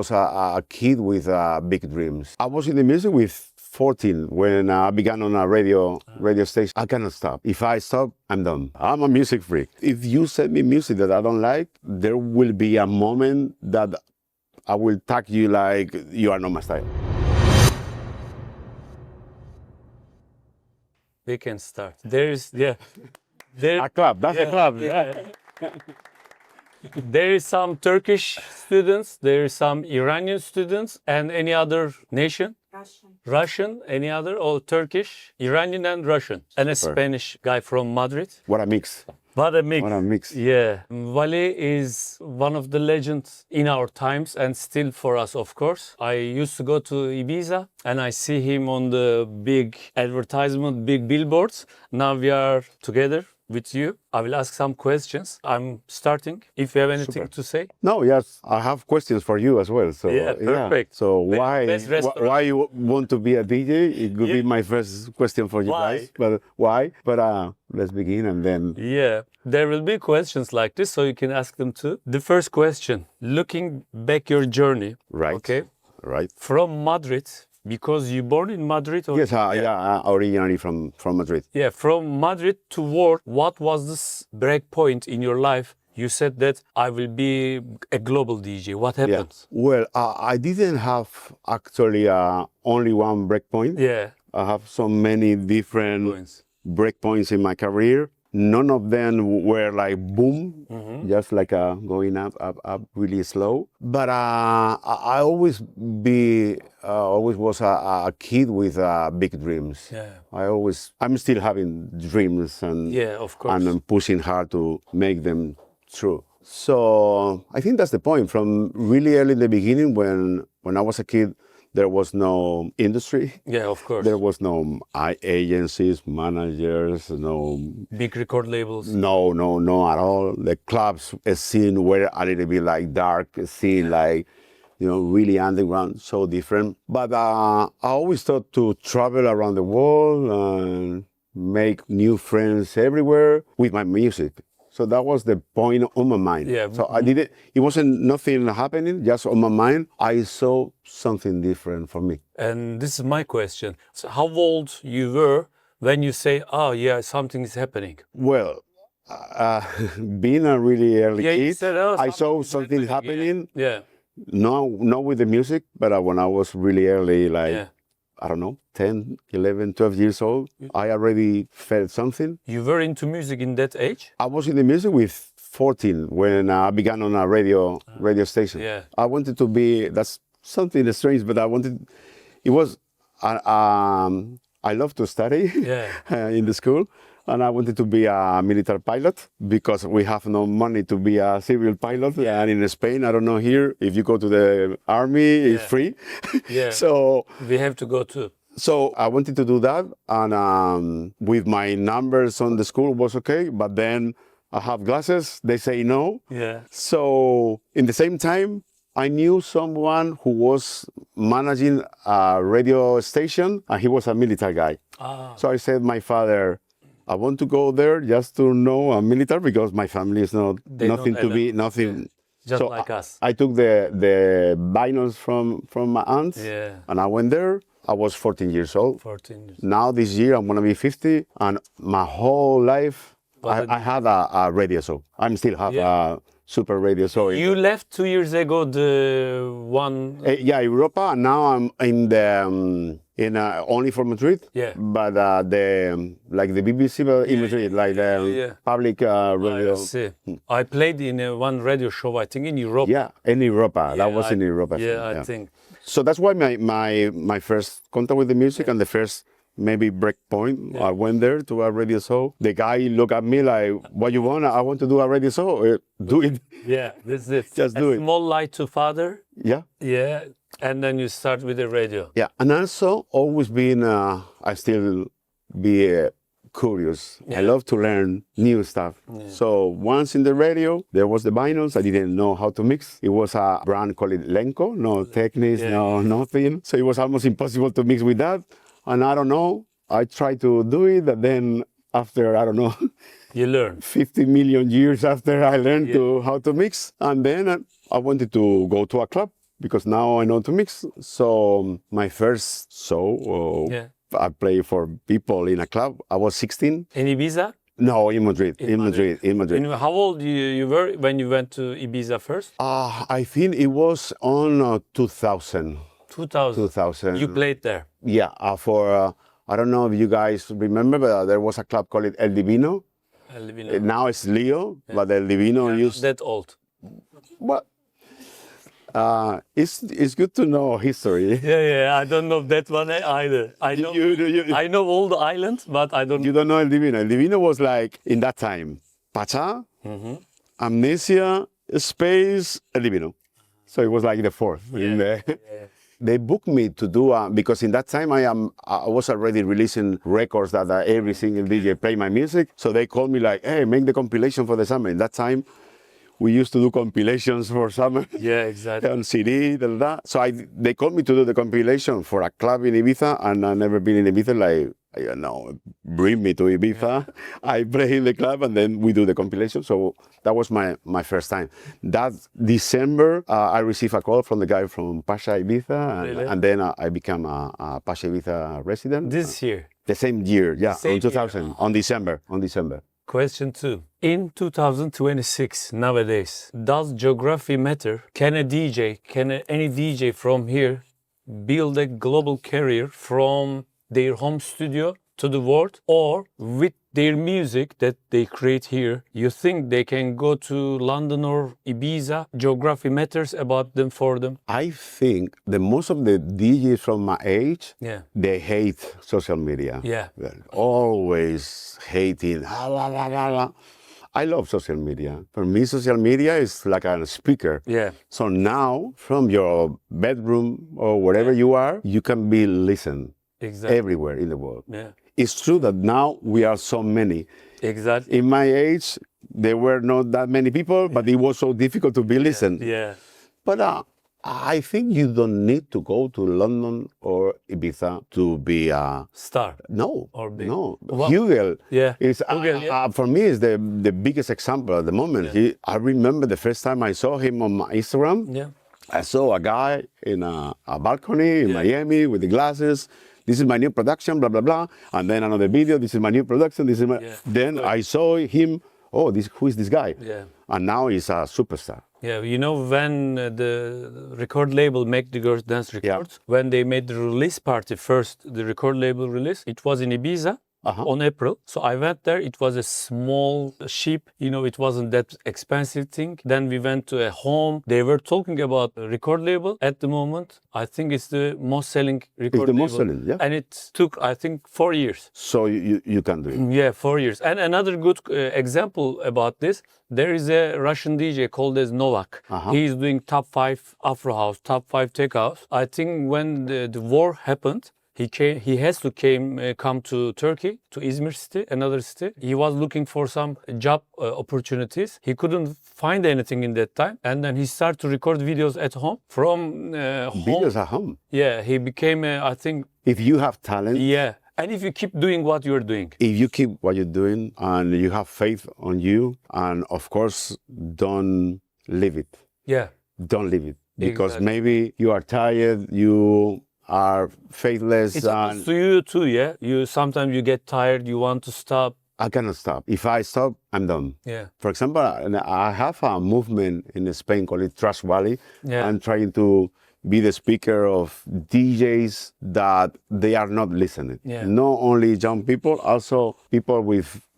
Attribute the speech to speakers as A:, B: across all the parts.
A: was a kid with big dreams. I was in the music with 14 when I began on a radio station. I cannot stop. If I stop, I'm done. I'm a music freak. If you send me music that I don't like, there will be a moment that I will tag you like you are not my style.
B: We can start. There,
A: A club, that's a club.
B: Yeah. There is some Turkish students, there is some Iranian students, and any other nation? Russian, any other? Or Turkish, Iranian and Russian. And a Spanish guy from Madrid.
A: What a mix.
B: What a mix.
A: What a mix.
B: Yeah. Wally is one of the legends in our times and still for us, of course. I used to go to Ibiza and I see him on the big advertisement, big billboards. Now we are together with you. I will ask some questions. I'm starting. If you have anything to say.
A: No, yes, I have questions for you as well. So
B: yeah, perfect.
A: So why you want to be a DJ? It could be my first question for you guys. But why? But let's begin and then.
B: Yeah, there will be questions like this, so you can ask them too. The first question: looking back your journey.
A: Right.
B: Okay.
A: Right.
B: From Madrid. Because you born in Madrid? Or?
A: Yes, originally from Madrid.
B: Yeah, from Madrid to work, what was this break point in your life? You said that I will be a global DJ. What happened?
A: Yeah. Well, I didn't have actually only one break point.
B: Yeah.
A: I have so many different break points in my career. None of them were like boom, just like going up really slow. But I always was a kid with big dreams.
B: Yeah.
A: I'm still having dreams and
B: of course.
A: And I'm pushing hard to make them true. So I think that's the point. From really early in the beginning, when I was a kid, there was no industry.
B: Yeah, of course.
A: There was no agencies, managers, no...
B: Big record labels.
A: No at all. The clubs scene were a little bit like dark scene, like, really underground, so different. But I always thought to travel around the world and make new friends everywhere with my music. So that was the point on my mind.
B: Yeah.
A: So I did it. It wasn't nothing happening, just on my mind. I saw something different for me.
B: And this is my question. So how old you were when you say, oh yeah, something is happening?
A: Well, being a really early kid,
B: you said,
A: I saw something happening.
B: Yeah.
A: Not with the music, but when I was really early, like, I don't know, 10, 11, 12 years old, I already felt something.
B: You were into music in that age?
A: I was in the music with 14 when I began on a radio station.
B: Yeah.
A: I wanted to be, that's something strange, but I love to study in the school. And I wanted to be a military pilot because we have no money to be a civil pilot. And in Spain, I don't know here, if you go to the army, it's free.
B: Yeah.
A: So
B: we have to go too.
A: So I wanted to do that. And with my numbers on the school was okay. But then I have glasses, they say no.
B: Yeah.
A: So in the same time, I knew someone who was managing a radio station and he was a military guy. So I said, my father, I want to go there just to know a military because my family is nothing.
B: Just
A: so
B: like us.
A: I took the vinyls from my aunt and I went there. I was 14 years old.
B: 14 years.
A: Now this year I'm gonna be 50 and my whole life I had a radio show. I still have a super radio show.
B: You left 2 years ago the one...
A: Europa, and now I'm in the... only for Madrid, but the BBC in Madrid, like the public radio.
B: I see. I played in one radio show, I think in Europe.
A: Yeah, in Europa. That was in Europa.
B: I think.
A: So that's why my first contact with the music and the first maybe break point. I went there to a radio show. The guy looked at me like, "What you want? I want to do a radio show. Do it."
B: Yeah, this is it.
A: Just do it.
B: Small light to father.
A: Yeah.
B: Yeah. And then you start with the radio.
A: Yeah, and also always been, I still be curious. Yeah. I love to learn new stuff. Yeah. So once in the radio, there was the vinyls. I didn't know how to mix. It was a brand called Lenco, no Technics, no nothing. So it was almost impossible to mix with that. And I don't know, I tried to do it, and then after, I don't know,
B: you learn
A: 50 million years after I learned how to mix. And then I wanted to go to a club because now I know to mix. So my first show, I play for people in a club. I was 16.
B: In Ibiza?
A: No, in Madrid. In Madrid.
B: And how old you were when you went to Ibiza first?
A: I think it was on 2000.
B: 2000. You played there?
A: Yeah, for I don't know if you guys remember, but there was a club called El Divino.
B: El Divino.
A: Now it's Leo, but El Divino used.
B: That old.
A: Well, it's good to know history.
B: Yeah. I don't know that one either. I know. I know all the islands, but I don't.
A: You don't know El Divino. El Divino was like in that time, Pacha, Amnesia, Space, El Divino. So it was like the fourth. They booked me to do because in that time I was already releasing records that every single DJ play my music. So they called me like, hey, make the compilation for the summer. In that time, we used to do compilations for summer.
B: Yeah, exactly.
A: On CD, So they called me to do the compilation for a club in Ibiza, and I've never been in Ibiza. Like, I don't know, bring me to Ibiza. I play in the club, and then we do the compilation. So that was my first time. That December, I received a call from the guy from Pasha Ibiza, and then I became a Pasha Ibiza resident.
B: This year?
A: The same year, yeah,
B: same
A: on 2000, year. On December.
B: Question 2. In 2026, nowadays, does geography matter? Can any DJ from here build a global career from their home studio to the world, or with their music that they create here, you think they can go to London or Ibiza? Geography matters about them for them?
A: I think that most of the DJs from my age, they hate social media.
B: Yeah.
A: They're always hating. I love social media. For me, social media is like a speaker.
B: Yeah.
A: So now, from your bedroom or wherever you are, you can be listened.
B: Exactly.
A: Everywhere in the world.
B: Yeah.
A: It's true that now we are so many.
B: Exactly.
A: In my age, there were not that many people, but it was so difficult to be listened.
B: Yeah.
A: But I think you don't need to go to London or Ibiza to be a
B: star.
A: No.
B: Or big.
A: No.
B: Well,
A: Hugel is
B: Hugel,
A: for me is the biggest example at the moment.
B: Yeah.
A: I remember the first time I saw him on my Instagram.
B: Yeah.
A: I saw a guy in a balcony in Miami with the glasses. This is my new production, blah, blah, blah. And then another video, this is my new production. This is my... Then I saw him, who is this guy?
B: Yeah.
A: And now he's a superstar.
B: Yeah, you know, when the record label Make the Girls Dance Records, when they made the release party first, the record label release, it was in Ibiza. On April. So I went there. It was a small ship. You know, it wasn't that expensive thing. Then we went to a home. They were talking about a record label at the moment. I think it's the most selling record label.
A: Most selling, yeah.
B: And it took, I think, 4 years.
A: So you can do it.
B: Yeah, 4 years. And another good example about this, there is a Russian DJ called as Novak. He is doing top 5 Afro House, top 5 Tech House. I think when the war happened, he has to come to Turkey, to Izmir city, another city. He was looking for some job opportunities. He couldn't find anything in that time. And then he started to record videos at home from home.
A: Videos at home?
B: Yeah, he became, I think...
A: If you have talent...
B: Yeah, and if you keep doing what you're doing.
A: If you keep what you're doing and you have faith on you, and of course, don't leave it.
B: Yeah.
A: Don't leave it. Because maybe you are tired, you... are faithless.
B: It happens to you too, yeah? Sometimes you get tired, you want to stop.
A: I cannot stop. If I stop, I'm done.
B: Yeah.
A: For example, I have a movement in Spain called Trust Wally.
B: Yeah.
A: I'm trying to be the speaker of DJs that they are not listening.
B: Yeah.
A: Not only young people, also people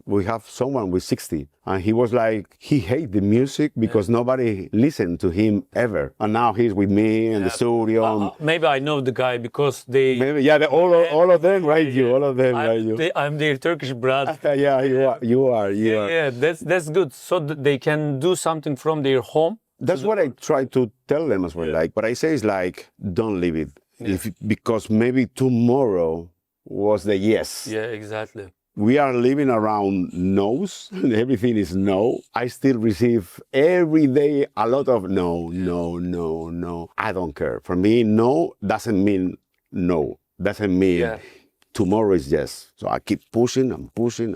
A: we have someone with 60, and he was like, he hates the music because nobody listened to him ever. And now he's with me in the studio.
B: Maybe I know the guy because they...
A: Maybe, all of them, right? All of them, right?
B: I'm their Turkish brother.
A: You are.
B: Yeah, that's good. So they can do something from their home.
A: That's what I try to tell them as well. Like, what I say is like, don't leave it. Because maybe tomorrow was the yes.
B: Yeah, exactly.
A: We are living around no's, and everything is no. I still receive every day a lot of no. I don't care. For me, no doesn't mean no. Doesn't mean tomorrow is yes. So I keep pushing, I'm pushing.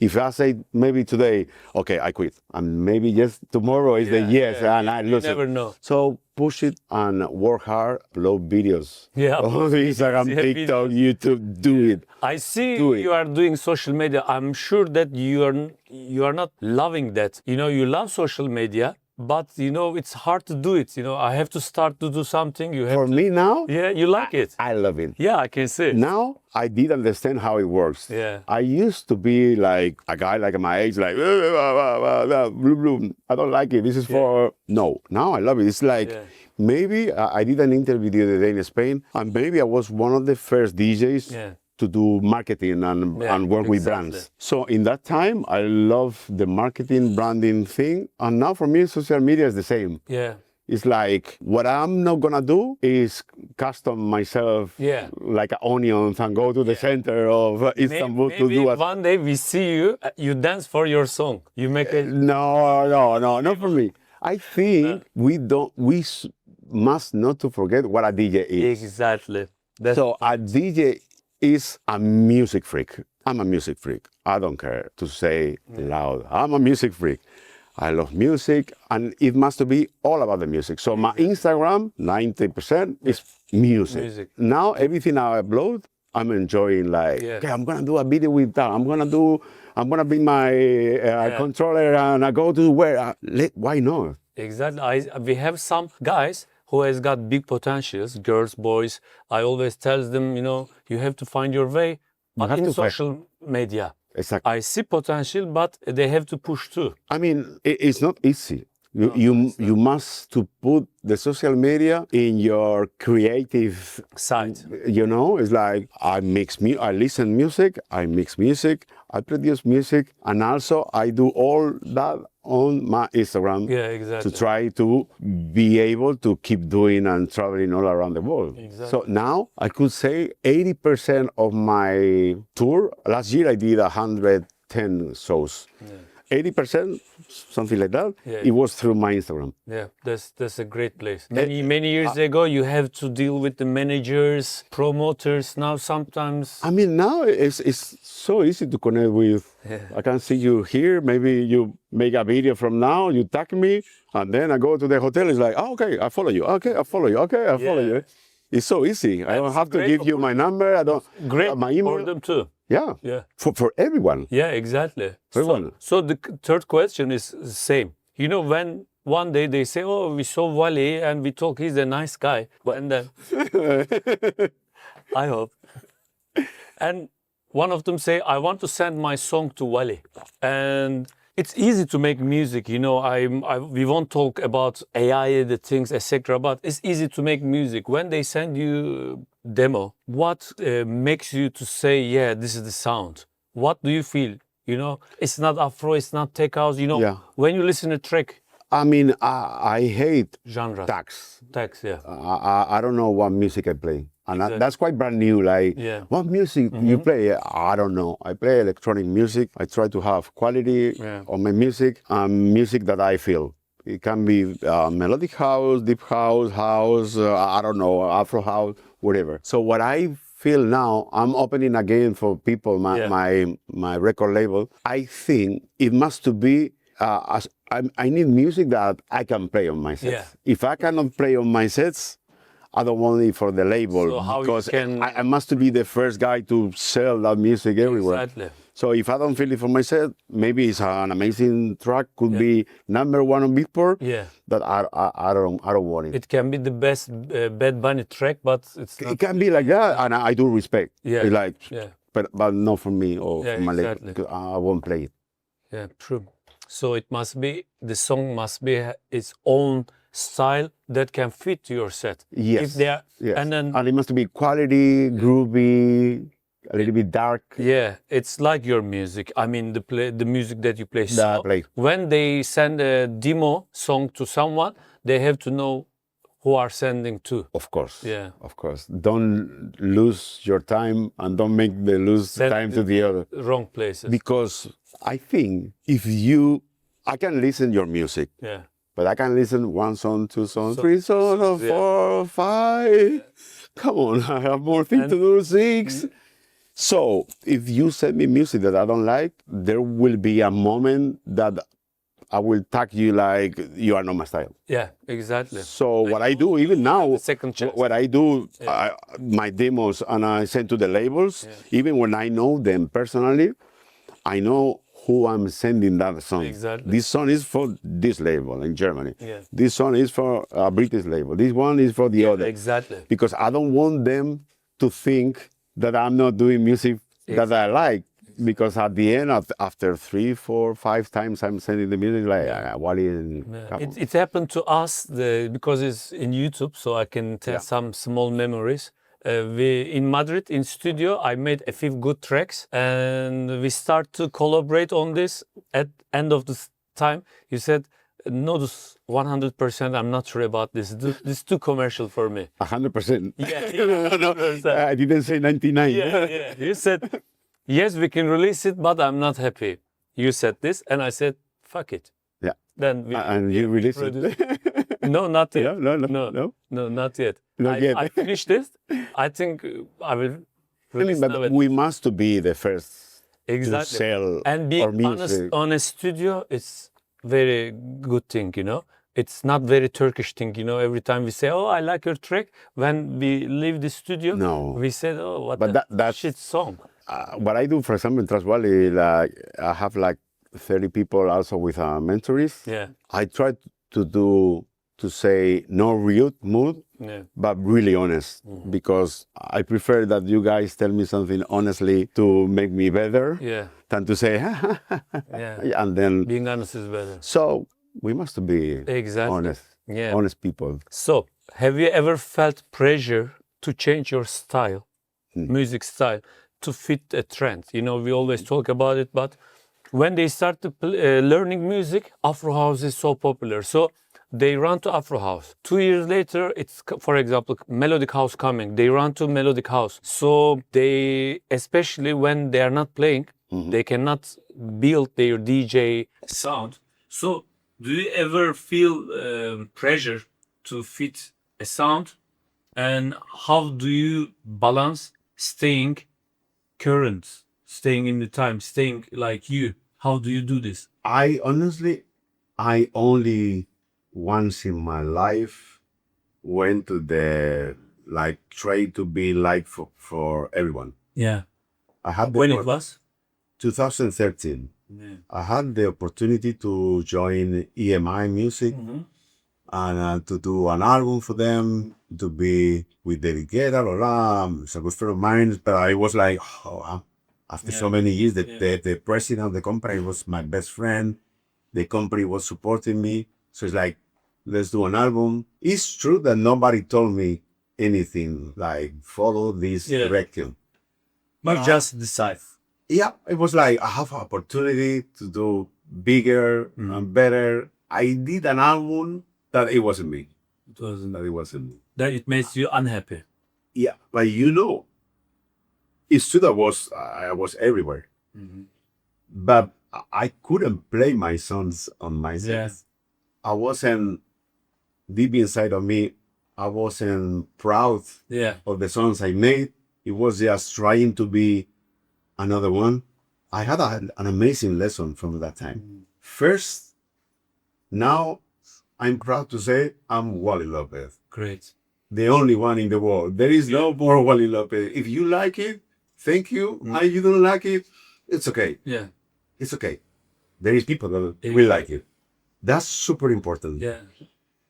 A: If I say maybe today, okay, I quit, and maybe yes, tomorrow is the yes, and I lose it.
B: You never know.
A: So push it and work hard, upload videos.
B: Yeah,
A: on Instagram, TikTok, YouTube, do it.
B: I see
A: Do it.
B: you are doing social media. I'm sure that you are not loving that. You know, you love social media, but you know it's hard to do it. You know, I have to start to do something. You have
A: For me now,
B: yeah, you like it.
A: I love it.
B: Yeah, I can see.
A: Now I did understand how it works.
B: Yeah.
A: I used to be like a guy like my age, like I don't like it. This is for no. Now I love it. It's like maybe I did an interview the other day in Spain, and maybe I was one of the first DJs to do marketing and work with brands. So in that time, I love the marketing branding thing, and now for me, social media is the same.
B: Yeah.
A: It's like, what I'm not gonna do is custom myself like an onion and go to the center of Istanbul to do it.
B: One day we see you, you dance for your song. You make a...
A: No, not for me. I think we must not to forget what a DJ is.
B: Exactly.
A: So a DJ is a music freak. I'm a music freak. I don't care to say loud. I'm a music freak. I love music, and it must be all about the music. So my Instagram, 90% is music. Now everything I upload, I'm enjoying. Like, okay, I'm gonna do a video with that. I'm gonna bring my controller and I go to where. Why not?
B: Exactly. We have some guys who has got big potentials, girls, boys. I always tell them, you know, you have to find your way in social media.
A: Exactly.
B: I see potential, but they have to push too.
A: I mean, it's not easy. You must to put the social media in your creative
B: side.
A: You know, it's like I listen music, I mix music, I produce music, and also I do all that on my Instagram.
B: Yeah, exactly.
A: To try to be able to keep doing and traveling all around the world.
B: Exactly.
A: So now I could say 80% of my tour. Last year I did 110 shows. 80%, something like that, it was through my Instagram.
B: Yeah, that's a great place. Many years ago, you have to deal with the managers, promoters. Now sometimes...
A: I mean, now it's so easy to connect with. I can see you here, maybe you make a video from now, you tag me, and then I go to the hotel, it's like, oh, okay, I follow you, okay, I follow you, okay, I follow you. It's so easy. I don't have to give you my number, I don't...
B: Great
A: my email.
B: for them too.
A: Yeah. For everyone.
B: Yeah, exactly.
A: Everyone.
B: So the third question is the same. You know, when one day they say, oh, we saw Wally and we talk, he's a nice guy. And then, I hope. And one of them say, I want to send my song to Wally. And it's easy to make music, you know, we won't talk about AI, the things, etc. But it's easy to make music. When they send you demo, what makes you to say, yeah, this is the sound? What do you feel? You know, it's not Afro, it's not tech house, you know, when you listen to a track.
A: I mean, I hate
B: genre.
A: tags.
B: Tags, yeah.
A: I don't know what music I play. And that's quite brand new. Like, what music you play? I don't know. I play electronic music. I try to have quality on my music and music that I feel. It can be melodic house, deep house, I don't know, Afro house, whatever. So what I feel now, I'm opening again for people, my record label. I think it must to be, I need music that I can play on my sets. If I cannot play on my sets, I don't want it for the label, because I must be the first guy to sell that music everywhere.
B: Exactly.
A: So if I don't feel it for myself, maybe it's an amazing track, could be number one on Beatport. That I don't want it.
B: It can be the best Bad Bunny track, but it's not.
A: It can be like that, and I do respect.
B: Yeah.
A: It's like, but not for me or for my label, because I won't play it.
B: Yeah, true. So it must be, the song must be its own style that can fit your set.
A: Yes.
B: If they are,
A: and it must be quality, groovy, a little bit dark.
B: Yeah, it's like your music. I mean, the music that you play. So when they send a demo song to someone, they have to know who are sending to.
A: Of course.
B: Yeah.
A: Of course. Don't lose your time and don't make the lose time to the other.
B: Wrong places.
A: Because I think I can listen your music.
B: Yeah.
A: But I can listen 1 song, 2 songs, 3 songs, 4, 5. come on, I have more things to do, 6. So if you send me music that I don't like, there will be a moment that I will tag you like you are not my style.
B: Yeah, exactly.
A: So what I do even now,
B: second chance.
A: what I do, my demos and I send to the labels, even when I know them personally, I know who I'm sending that song.
B: Exactly.
A: This song is for this label in Germany.
B: Yeah.
A: This song is for a British label. This one is for the other.
B: Exactly.
A: Because I don't want them to think that I'm not doing music that I like. Because at the end, after 3, 4, 5 times I'm sending the music, like, Wally and...
B: It happened to us because it's in YouTube, so I can tell some small memories. In Madrid, in studio, I made a few good tracks, and we start to collaborate on this. At end of this time, you said, no, this 100%, I'm not sure about this. This is too commercial for me.
A: 100%.
B: Yeah.
A: No. I didn't say 99.
B: Yeah. You said, yes, we can release it, but I'm not happy. You said this, and I said, fuck it.
A: Yeah.
B: Then
A: and you released it.
B: No, not yet.
A: No,
B: not yet.
A: Not yet.
B: I finished this. I think I will release
A: but we must be the first
B: exactly.
A: to sell
B: and being
A: our music.
B: honest on a studio, it's very good thing, you know. It's not very Turkish thing, you know. Every time we say, "Oh, I like your track," when we leave the studio, we said, "Oh, what that shit song."
A: What I do, for example, in Trust Valley, like I have like 30 people also with mentors.
B: Yeah.
A: I try to say no rude mood, but really honest, because I prefer that you guys tell me something honestly to make me better than to say, and then
B: being honest is better.
A: So we must be honest, honest people.
B: So, have you ever felt pressure to change your style, music style, to fit a trend? You know, we always talk about it, but when they start to learning music, Afro House is so popular. So they run to Afro House. 2 years later, it's, for example, Melodic House coming. They run to Melodic House. So they, especially when they are not playing, they cannot build their DJ sound. So do you ever feel pressure to fit a sound? And how do you balance staying current, staying in the time, staying like you? How do you do this?
A: I only once in my life went to the try to be like for everyone.
B: Yeah.
A: I had
B: when it was
A: 2013. I had the opportunity to join EMI Music and to do an album for them, to be with David Guetta. It's a good friend of mine, but I was like, after so many years, the president of the company was my best friend. The company was supporting me. So it's like, let's do an album. It's true that nobody told me anything, like follow this direction.
B: But just decide.
A: Yeah, it was like, I have an opportunity to do bigger and better. I did an album that it wasn't me. It wasn't me.
B: That it makes you unhappy.
A: Yeah, but it's true that I was everywhere. But I couldn't play my songs on myself. I wasn't deep inside of me. I wasn't proud of the songs I made. It was just trying to be another one. I had an amazing lesson from that time. First, now I'm proud to say I'm Wally Lopez.
B: Great.
A: The only one in the world. There is no more Wally Lopez. If you like it, thank you. And you don't like it, it's okay.
B: Yeah.
A: It's okay. There is people that will like it. That's super important.
B: Yeah.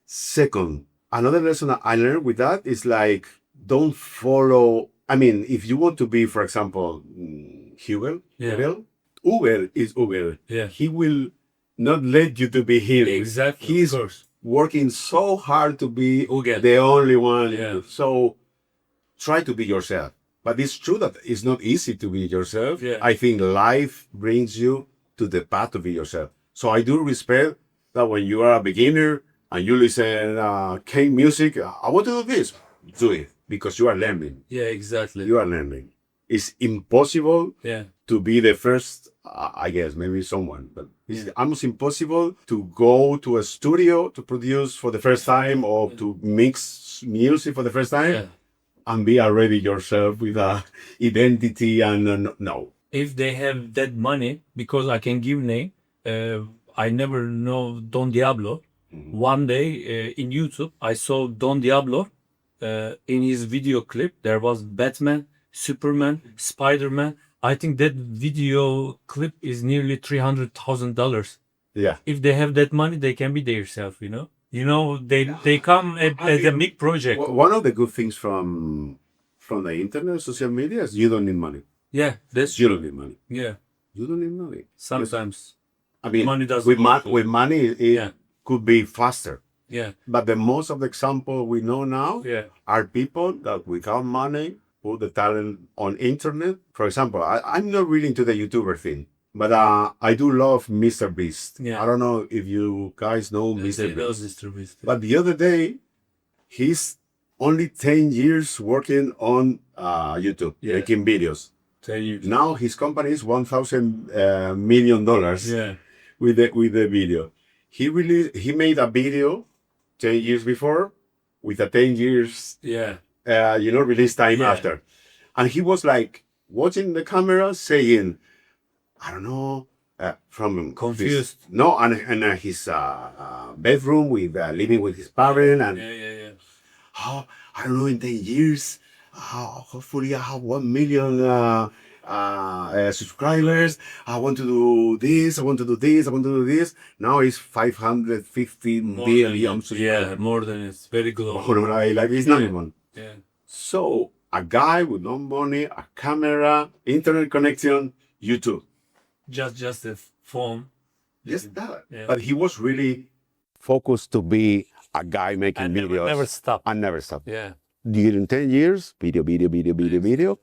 A: Second, another lesson I learned with that is like, don't follow. I mean, if you want to be, for example, Uber is Uber.
B: Yeah.
A: He will not let you to be him.
B: Exactly.
A: He's working so hard to be the only one.
B: Yeah.
A: So try to be yourself. But it's true that it's not easy to be yourself.
B: Yeah.
A: I think life brings you to the path to be yourself. So I do respect that when you are a beginner and you listen K music, I want to do this, do it, because you are learning.
B: Yeah, exactly.
A: You are learning. It's impossible to be the first, I guess, maybe someone, but it's almost impossible to go to a studio to produce for the first time or to mix music for the first time and be already yourself with a identity and no.
B: If they have that money, because I can give name, I never know Don Diablo. One day in YouTube, I saw Don Diablo. In his video clip, there was Batman, Superman, Spider-Man. I think that video clip is nearly $300,000.
A: Yeah.
B: If they have that money, they can be themselves, you know. You know, they come as a big project.
A: One of the good things from the internet, social media, is you don't need money.
B: Yeah, that's
A: You
B: true.
A: don't need money.
B: Yeah,
A: You don't need money.
B: sometimes.
A: I mean,
B: Money doesn't
A: with,
B: work.
A: with money, it
B: Yeah.
A: could be faster.
B: Yeah,
A: But the most of the example we know now
B: yeah,
A: are people that without money put the talent on internet. For example, I'm not really into the YouTuber thing, but I do love Mr. Beast.
B: Yeah.
A: I don't know if you guys know Mr.
B: They
A: Beast.
B: distribute.
A: But the other day, he's only 10 years working on YouTube,
B: Yeah.
A: making videos.
B: 10 years.
A: Now his company is $1,000 million
B: Yeah,
A: with the video. He made a video 10 years before with a 10 years
B: yeah,
A: release time
B: Yeah.
A: after. And he was like watching the camera saying, I don't know, from
B: Confused.
A: his bedroom with living with his parent and
B: yeah.
A: how I don't know in 10 years, hopefully I have 1 million subscribers. I want to do this. I want to do this. I want to do this. Now it's 550 billion subscribers.
B: Yeah, more than it's very global.
A: Like it's not even.
B: Yeah,
A: So a guy with no money, a camera, internet connection, YouTube.
B: just a phone.
A: Just that.
B: Yeah.
A: But he was really focused to be a guy making
B: And
A: videos.
B: never stop.
A: And never stop.
B: Yeah,
A: During 10 years, video.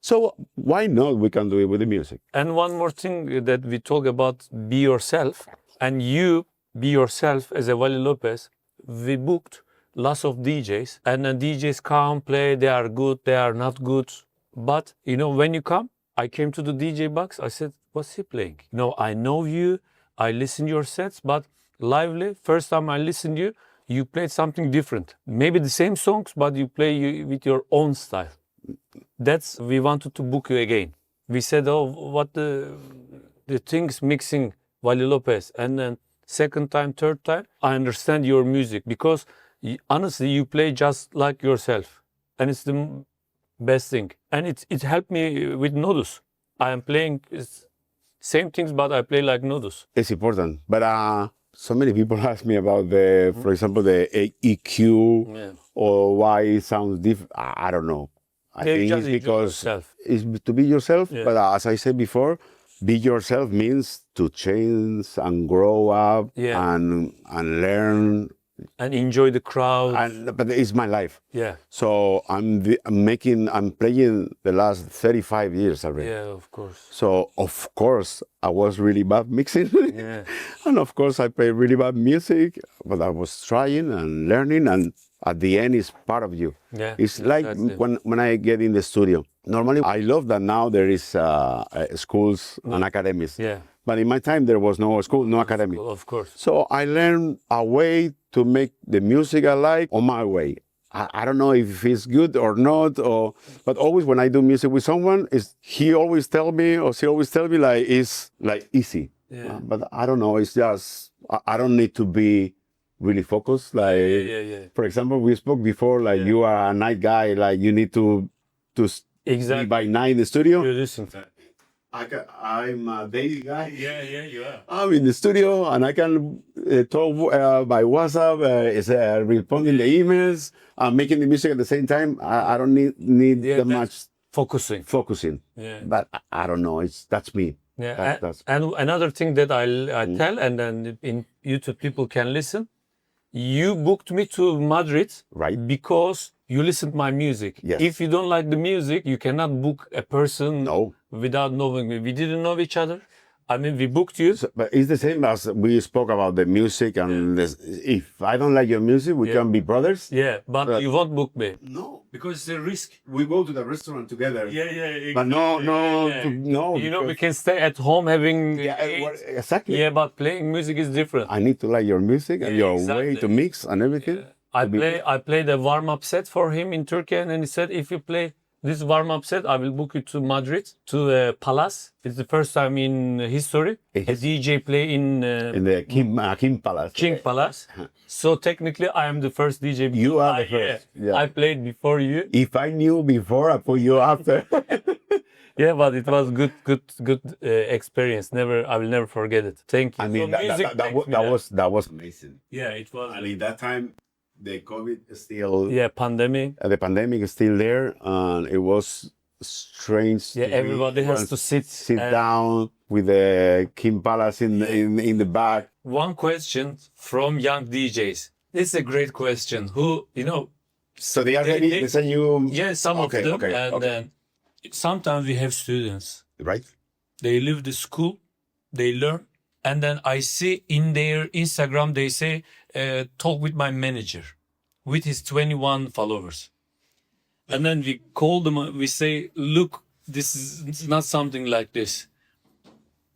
A: So why not we can do it with the music?
B: and one more thing that we talk about: be yourself, and you be yourself as a Wally Lopez. We booked lots of DJs, and the DJs come play. They are good. They are not good. But you know, when you come, I came to the DJ box. I said, "What's he playing?" You know, I know you. I listen your sets, but lively. First time I listened you, you played something different. Maybe the same songs, but you play with your own style. That's we wanted to book you again. We said, "Oh, what the things mixing Wally Lopez," and then second time, third time, I understand your music because honestly, you play just like yourself, and it's the best thing. And it helped me with Nodus. I am playing same things, but I play like Nodus.
A: It's important. But so many people ask me about the, for example, the EQ
B: Yeah.
A: or why it sounds different. I don't know. I
B: Yeah,
A: think
B: just
A: it's
B: enjoy
A: because
B: yourself.
A: it's to be yourself.
B: Yeah.
A: But as I said before, be yourself means to change and grow up
B: Yeah.
A: and learn.
B: And enjoy the crowd.
A: But it's my life.
B: Yeah,
A: So I'm playing the last 35 years already.
B: yeah, of course.
A: So of course I was really bad mixing.
B: Yeah.
A: And of course I play really bad music, but I was trying and learning, and at the end it's part of you.
B: Yeah,
A: It's like
B: exactly.
A: when I get in the studio. Normally I love that now there is schools and academies.
B: Yeah,
A: But in my time there was no school, no academy.
B: of course.
A: So I learned a way to make the music I like on my way. I don't know if it's good or not, but always when I do music with someone, he always tell me or she always tell me like it's like easy.
B: Yeah.
A: But I don't know. It's just I don't need to be really focused. Like
B: Yeah.
A: for example, we spoke before. Like you are a night guy. Like you need to be
B: Exactly.
A: by night in the studio.
B: Listen.
A: I'm a day guy.
B: Yeah, you are.
A: I'm in the studio and I can talk by WhatsApp, responding the emails, making the music at the same time. I don't need that much focusing.
B: Yeah.
A: But I don't know. That's me.
B: Yeah.
A: That's
B: And another thing that I tell, and then in YouTube people can listen. You booked me to Madrid,
A: right.
B: Because you listened to my music.
A: Yes.
B: If you don't like the music, you cannot book a person
A: No.
B: without knowing me. We didn't know each other. I mean, we booked you.
A: But it's the same as we spoke about the music and if I don't like your music, we can be brothers.
B: Yeah, but you won't book me.
A: No.
B: Because it's a risk.
A: We go to the restaurant together.
B: Yeah.
A: But no.
B: You know, we can stay at home having.
A: Exactly.
B: Yeah, but playing music is different.
A: I need to like your music and your way
B: exactly.
A: to mix and everything.
B: Yeah. I played a warm-up set for him in Turkey, and then he said, if you play this warm-up set, I will book you to Madrid, to Palace. It's the first time in history a DJ play in
A: the King Palace.
B: King Palace. So technically, I am the first DJ.
A: You are the first. Yeah.
B: I played before you.
A: If I knew before, I put you after.
B: Yeah, but it was good experience. I will never forget it. Thank you.
A: I mean,
B: So
A: that was amazing.
B: yeah, it was.
A: And in that time, the COVID is still.
B: Yeah, pandemic.
A: The pandemic is still there, and it was strange.
B: Yeah, everybody has to sit
A: down with the King Palace in the back.
B: One question from young DJs. This is a great question. Who,
A: So they are ready. They send you.
B: Yeah, some of them. And then sometimes we have students.
A: Right.
B: They leave the school, they learn, and then I see in their Instagram they say, talk with my manager, with his 21 followers. And then we call them, we say, look, this is not something like this.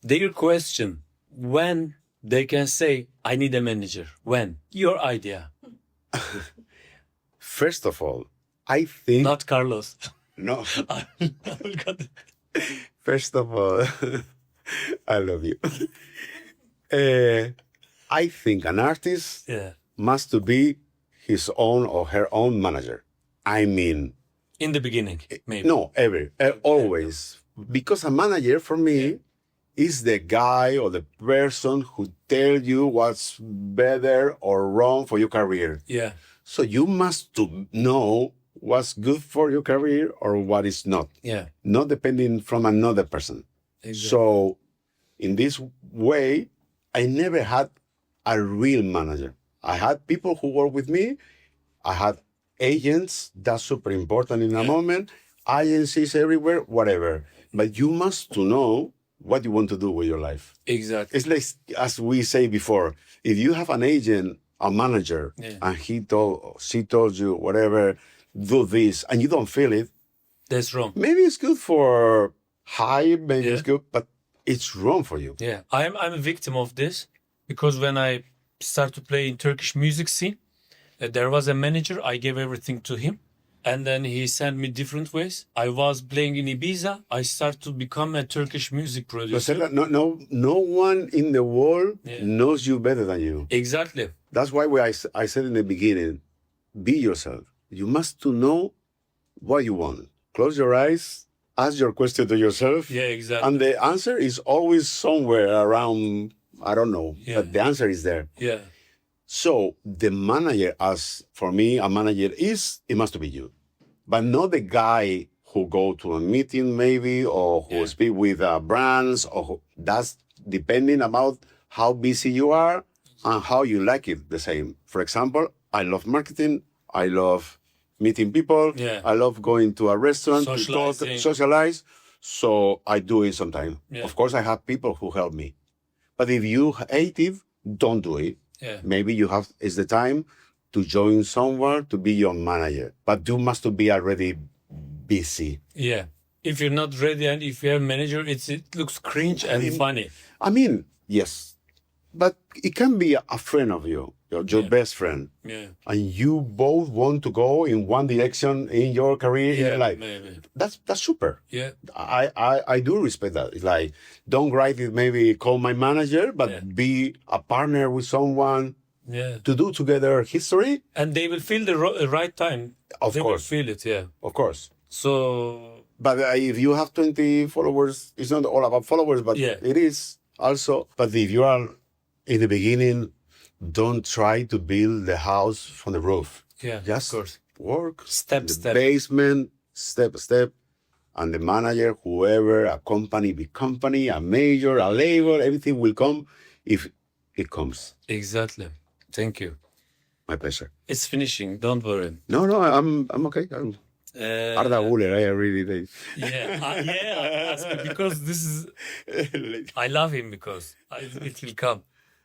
B: Their question, when they can say, I need a manager. When? Your idea.
A: First of all, I think...
B: Not Carlos.
A: No. First of all, I love you. I think an artist must to be his own or her own manager. I mean...
B: In the beginning, maybe.
A: No, always. Because a manager, for me, is the guy or the person who tells you what's better or wrong for your career.
B: Yeah.
A: So you must to know what's good for your career or what is not.
B: Yeah.
A: Not depending from another person.
B: Exactly.
A: So in this way, I never had a real manager. I had people who work with me. I had agents, that's super important in a moment. Agencies everywhere, whatever. But you must to know what you want to do with your life.
B: Exactly.
A: It's like, as we say before, if you have an agent, a manager, and she told you, whatever, do this, and you don't feel it.
B: That's wrong.
A: Maybe it's good for hype, maybe it's good, but it's wrong for you.
B: Yeah, I'm a victim of this because when I started to play in Turkish music scene, there was a manager, I gave everything to him. And then he sent me different ways. I was playing in Ibiza. I started to become a Turkish music producer.
A: No one in the world knows you better than you.
B: Exactly.
A: That's why I said in the beginning, be yourself. You must to know what you want. Close your eyes, ask your question to yourself.
B: Yeah, exactly.
A: And the answer is always somewhere around, I don't know, but the answer is there.
B: Yeah.
A: So the manager, as for me, a manager it must be you. But not the guy who go to a meeting maybe, or who speak with brands, that's depending about how busy you are and how you like it the same. For example, I love marketing. I love meeting people. Yeah. I love going to a restaurant to talk, socialize. So I do it sometimes. Yeah. Of course, I have people who help me. But if you hate it, don't do it. Yeah. Maybe it's the time to join someone to be your manager. But you must be already busy. Yeah.
B: If you're not ready and if you have a manager, it looks cringe and funny.
A: I mean, yes. But it can be a friend of you, your best friend. Yeah. And you both want to go in one direction in your career, in your life. Maybe. That's super. Yeah. I do respect that. It's like, don't write it, maybe call my manager, but be a partner with someone to do together history.
B: And they will feel the right time.
A: Of course.
B: They will feel it, Of
A: course.
B: So...
A: But if you have 20 followers, it's not all about followers, but it is also. But if you are in the beginning, don't try to build the house from the roof. Yeah, just of course. Work step. Basement, step. And the manager, whoever, a company, big company, a major, a label, everything will come if it comes.
B: Exactly. Thank you.
A: My pleasure.
B: It's finishing. Don't worry.
A: No, I'm okay. Arda Guler, I really did.
B: Because this is. I love him because it will come.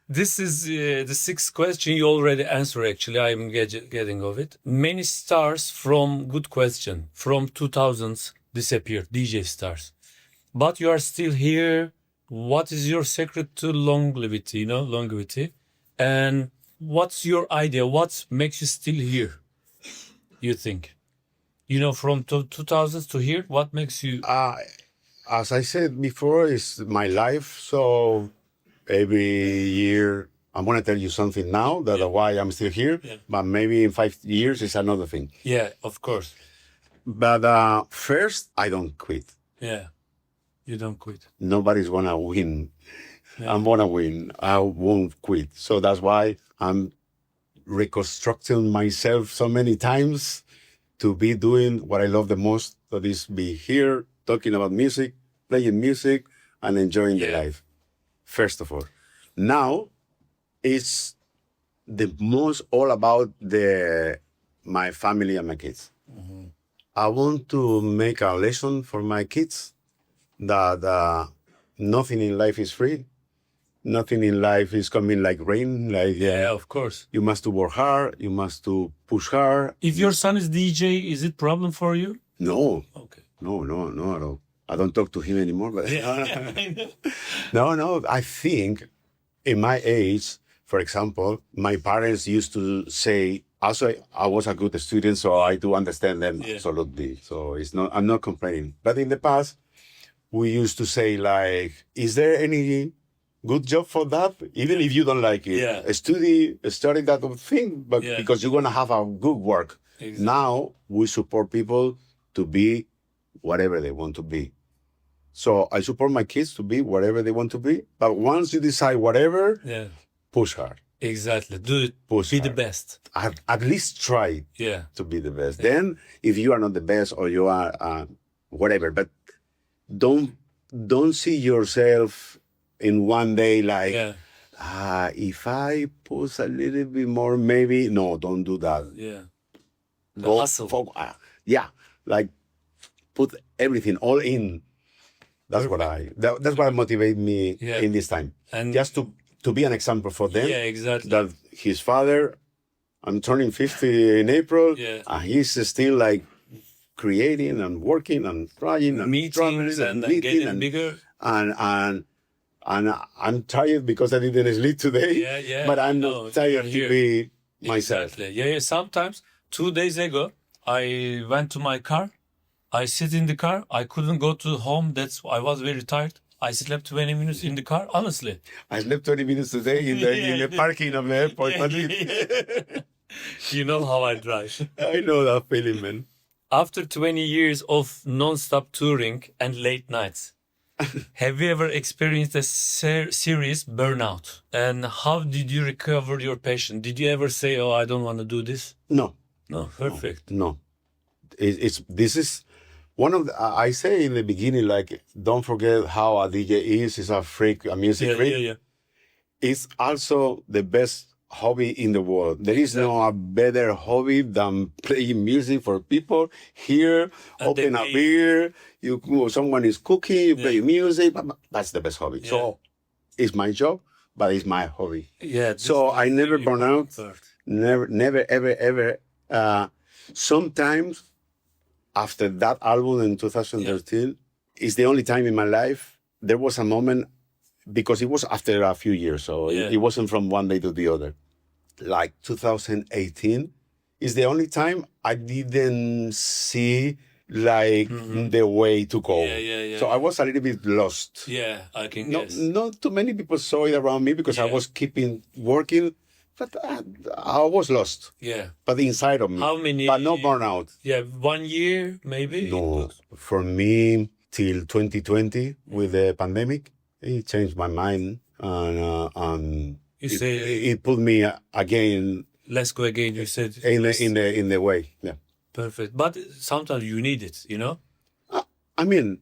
B: This is the sixth question you already answered, actually. I'm getting of it. Many stars from good question, from 2000s disappeared, DJ stars. But you are still here. What is your secret to longevity, longevity? And what's your idea? What makes you still here? You think? You know, from 2000s to here, what makes you?
A: As I said before, it's my life. So every year, I'm going to tell you something now that why I'm still here.
B: Yeah.
A: But maybe in 5 years, it's another thing.
B: Yeah, of course.
A: But first, I don't quit.
B: Yeah, you don't quit.
A: Nobody's going to win.
B: Yeah.
A: I'm going to win. I won't quit. So that's why I'm reconstructing myself so many times to be doing what I love the most. That is be here, talking about music, playing music, and enjoying the life. First of all. Now, it's the most all about my family and my kids.
B: Mm-hmm.
A: I want to make a lesson for my kids that nothing in life is free. Nothing in life is coming like rain. Like
B: Of course.
A: you must to work hard. You must to push hard.
B: If your son is DJ, is it problem for you?
A: No.
B: Okay.
A: No, at all. I don't talk to him anymore. But
B: I
A: no.
B: know.
A: I think in my age, for example, my parents used to say, also I was a good student, so I do understand them absolutely. So I'm not complaining. But in the past, we used to say like, is there any good job for that? Even if you don't like it, study that thing, but because you're going to have a good work.
B: Exactly.
A: Now we support people to be whatever they want to be. So I support my kids to be whatever they want to be. But once you decide whatever, push hard.
B: Exactly. Do it.
A: Push
B: be
A: hard.
B: the best.
A: At least try to be the best. Then if you are not the best or you are whatever, but don't see yourself in one day like, if I push a little bit more, maybe. No, don't do that.
B: Yeah.
A: Go
B: hustle.
A: Like put everything all in. That's that's what motivates me in this time. And just to be an example for them.
B: Yeah, exactly.
A: That his father, I'm turning 50 in April, and he's still like creating and working and trying and
B: meetings and getting bigger.
A: And I'm tired because I didn't sleep today. But I'm not tired to be myself.
B: Exactly. Yeah. Sometimes 2 days ago, I went to my car. I sit in the car. I couldn't go to home. I was very tired. I slept 20 minutes in the car, honestly.
A: I slept 20 minutes today in the parking of the airport, Madrid.
B: You know how I drive.
A: I know that feeling, man.
B: After 20 years of non-stop touring and late nights, have you ever experienced a serious burnout? And how did you recover your passion? Did you ever say, "Oh, I don't want to do this"?
A: No.
B: No, perfect.
A: No. This is one of the, I say in the beginning, like, don't forget how a DJ is. He's a freak, a music freak.
B: Yeah.
A: It's also the best hobby in the world. There is no better hobby than playing music for people. Here, open a beer, someone is cooking, you play music. That's the best hobby. So it's my job, but it's my hobby.
B: Yeah.
A: So I never burn out. Never, ever. Sometimes after that album in 2013, it's the only time in my life there was a moment, because it was after a few years, so it wasn't from one day to the other. Like 2018 is the only time I didn't see like the way to go. So I was a little bit lost.
B: Yeah, I can guess.
A: Not too many people saw it around me because I was keeping working, but I was lost.
B: Yeah.
A: But inside of me.
B: How many?
A: But no burnout.
B: Yeah, 1 year maybe?
A: No. For me, till 2020 with the pandemic, it changed my mind, and it put me again.
B: Let's go again. You said
A: in the way. Yeah.
B: Perfect. But sometimes you need it, you know.
A: I mean,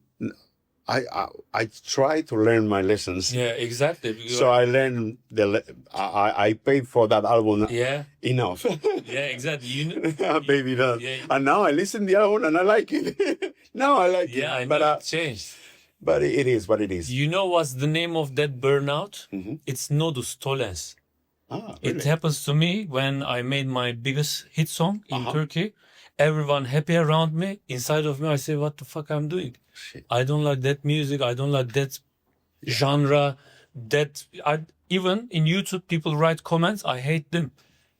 A: I try to learn my lessons.
B: Yeah, exactly.
A: So I learned I paid for that album.
B: Yeah.
A: Enough.
B: Yeah, exactly.
A: I paid it up.
B: Yeah.
A: And now I listen to the album and I like it. Now I like it.
B: Yeah, I know it changed.
A: But it is what it is.
B: You know what's the name of that burnout? It's nodus tollens.
A: Really?
B: It happens to me when I made my biggest hit song in Turkey. Everyone happy around me. Inside of me, I say, what the fuck I'm doing?
A: Shit.
B: I don't like that music. I don't like that genre. that even in YouTube people write comments. I hate them.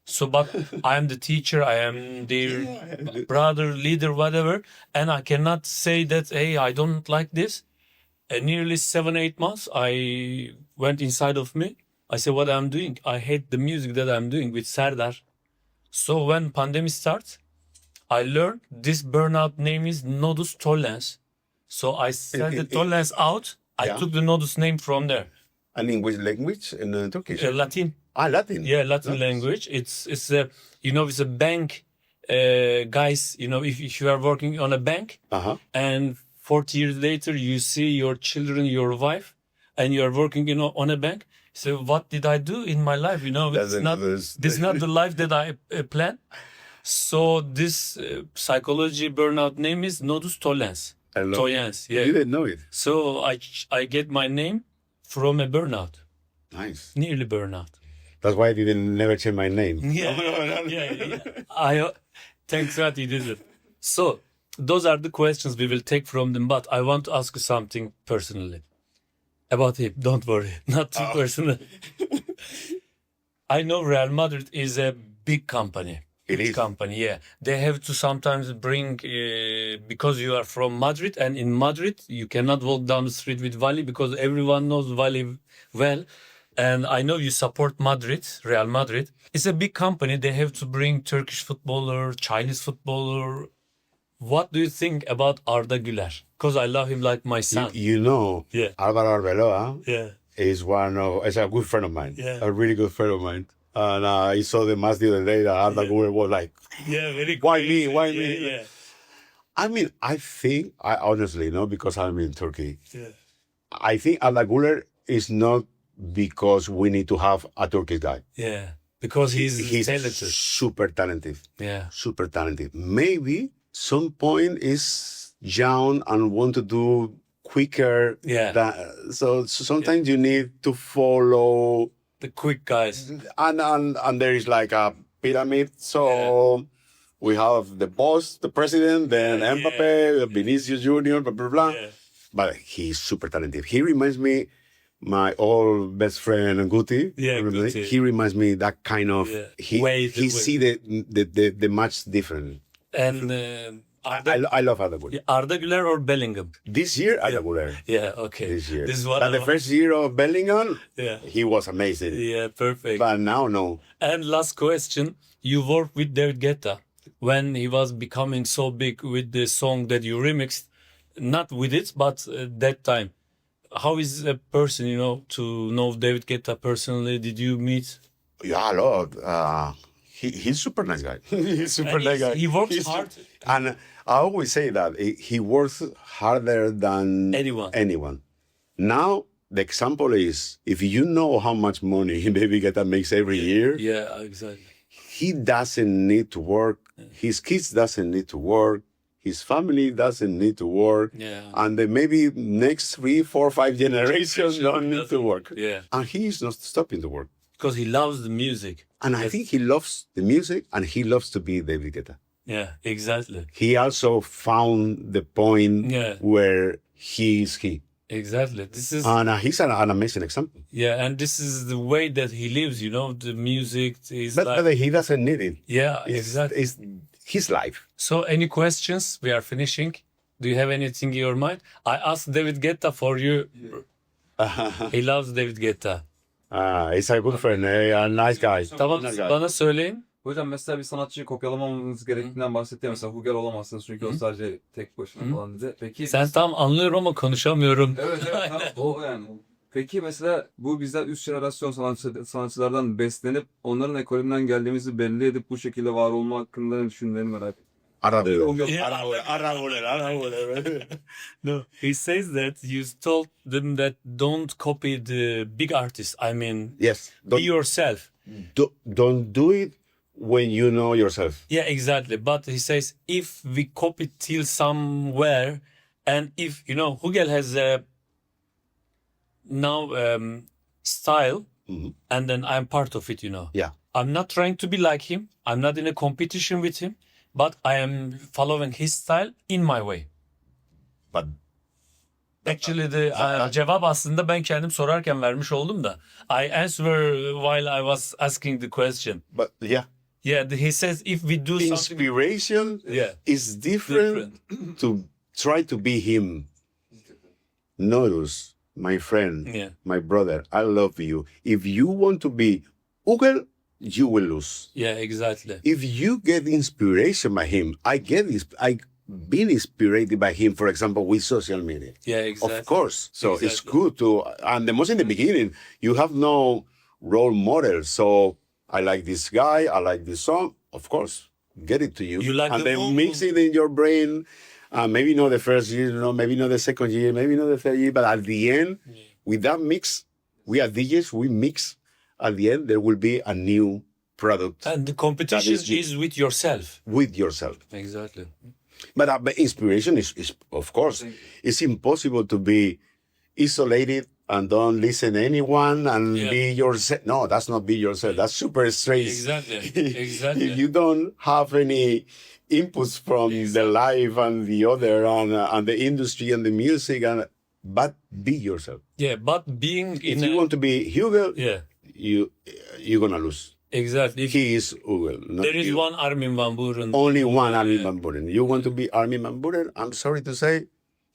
B: So, but I am the teacher. I am their brother, leader, whatever, and I cannot say that. Hey, I don't like this. Nearly 7-8 months, I went inside of me. I said, what I'm doing. I hate the music that I'm doing with Serdar. So when pandemic starts, I learned this burnout name is nodus tollens. So I sent the tollens out. I took the nodus name from there.
A: And in which language? In Turkish?
B: Latin.
A: Latin.
B: Yeah, Latin language. It's a, it's a bank, guys. If you are working on a bank, and 40 years later you see your children, your wife, and you are working, on a bank. So what did I do in my life? This is not the life that I planned. So this psychology burnout name is nodus tollens. Tollens. Yeah.
A: You didn't know it.
B: So I get my name from a burnout.
A: Nice.
B: Nearly burnout.
A: That's why I didn't never change my name.
B: Yeah. Thanks God he did it. So those are the questions we will take from them. But I want to ask you something personally about him. Don't worry, not too personal. I know Real Madrid is a big company.
A: It is.
B: Company, yeah. They have to sometimes bring because you are from Madrid, and in Madrid you cannot walk down the street with Wally because everyone knows Wally well. And I know you support Madrid, Real Madrid. It's a big company. They have to bring Turkish footballer, Chinese footballer. What do you think about Arda Güler? Because I love him like my son.
A: Yeah. Álvaro Arbeloa is is a good friend of mine.
B: Yeah.
A: A really good friend of mine. And I saw the match the other day that Arda Güler was like,
B: very
A: why me? Why me?
B: Yeah.
A: I mean, I honestly, because I'm in Turkey, I think Arda Güler is not because we need to have a Turkish guy.
B: Yeah, because he's talented.
A: Super talented.
B: Yeah.
A: Super talented. Maybe some point is young and want to do quicker.
B: Yeah.
A: So sometimes you need to follow
B: the quick guys.
A: And there is like a pyramid. So we have the boss, the president, then Mbappe, Vinicius Junior, blah, blah, blah. Yeah. But he's super talented. He reminds me my old best friend Guti.
B: Yeah, Guti.
A: He reminds me that kind of he see the match different.
B: And
A: I love Arda Güler.
B: Arda Güler or Bellingham?
A: This year, Arda Güler.
B: Yeah, okay.
A: This year.
B: This is what
A: but the first year of Bellingham, he was amazing.
B: Yeah, perfect.
A: But now, no.
B: And last question, you worked with David Guetta when he was becoming so big with the song that you remixed, not with it, but that time. How is a person, to know David Guetta personally? Did you meet?
A: Yeah, a lot. He's super nice guy. He's super nice guy.
B: He works hard.
A: And I always say that he works harder than anyone. Now, the example is, if you know how much money David Guetta makes every year.
B: Yeah, exactly.
A: He doesn't need to work. His kids doesn't need to work. His family doesn't need to work.
B: Yeah.
A: And then maybe next 3, 4, 5 generations don't need to work.
B: Yeah.
A: And he is not stopping to work.
B: Because he loves the music.
A: And I think he loves the music and he loves to be David Guetta.
B: Yeah, exactly.
A: He also found the point where he is he.
B: Exactly.
A: And he's an amazing example.
B: Yeah, and this is the way that he lives, the music is
A: but he doesn't need it.
B: Yeah, exactly.
A: It's his life.
B: So any questions? We are finishing. Do you have anything in your mind? I asked David Guetta for you. He loves David Guetta.
A: He's a good friend, a nice guy.
B: Tamam, bana söyleyin.
C: Hocam mesela bir sanatçıyı kopyalamamamız gerektiğinden bahsetti. Mesela Huger olamazsınız çünkü o sadece tek başına falan dedi. Peki
B: sen tam anlıyorum ama konuşamıyorum.
C: Evet tamam, o yani. Peki mesela bu bizler üst jenerasyon sanatçılardan beslenip onların ekolünden geldiğimizi belli edip bu şekilde var olma hakkında ne düşündüğünü merak ediyorum.
B: No, he says that you told them that don't copy the big artists. I mean,
A: yes,
B: be yourself.
A: Don't do it when you know yourself.
B: Yeah, exactly. But he says if we copy till somewhere, and if Hugel has a now style, and then I'm part of it.
A: Yeah.
B: I'm not trying to be like him. I'm not in a competition with him. But I am following his style in my way.
A: But
B: Actually cevap aslında ben kendim sorarken vermiş oldum da. I answer while I was asking the question.
A: But yeah,
B: Yeah, he says if we do something...
A: inspiration is different to try to be him. Notice, my friend, my brother, I love you. If you want to be Google, you will lose.
B: Yeah, exactly.
A: If you get inspiration by him, I been inspired by him, for example, with social media.
B: Yeah, exactly.
A: Of course. So it's good to, and the most in the beginning, you have no role model. So I like this guy, I like this song, of course, get it to you.
B: You like
A: and
B: the
A: then mix it in your brain. Maybe not the first year, maybe not the second year, maybe not the third year, but at the end, with that mix, we are DJs, we mix. At the end, there will be a new product.
B: And the competition is with yourself.
A: With yourself.
B: Exactly.
A: But inspiration is, of course, it's impossible to be isolated and don't listen to anyone and be yourself. No, that's not be yourself. That's super strange.
B: Exactly.
A: If you don't have any inputs from the life and the other and the industry and the music, but be yourself.
B: Yeah, but being
A: if you want to be Hugo, you're gonna lose.
B: Exactly.
A: He is Hugo.
B: There is one Armin van Buuren.
A: Only one Armin van Buuren. You want to be Armin van Buuren? I'm sorry to say,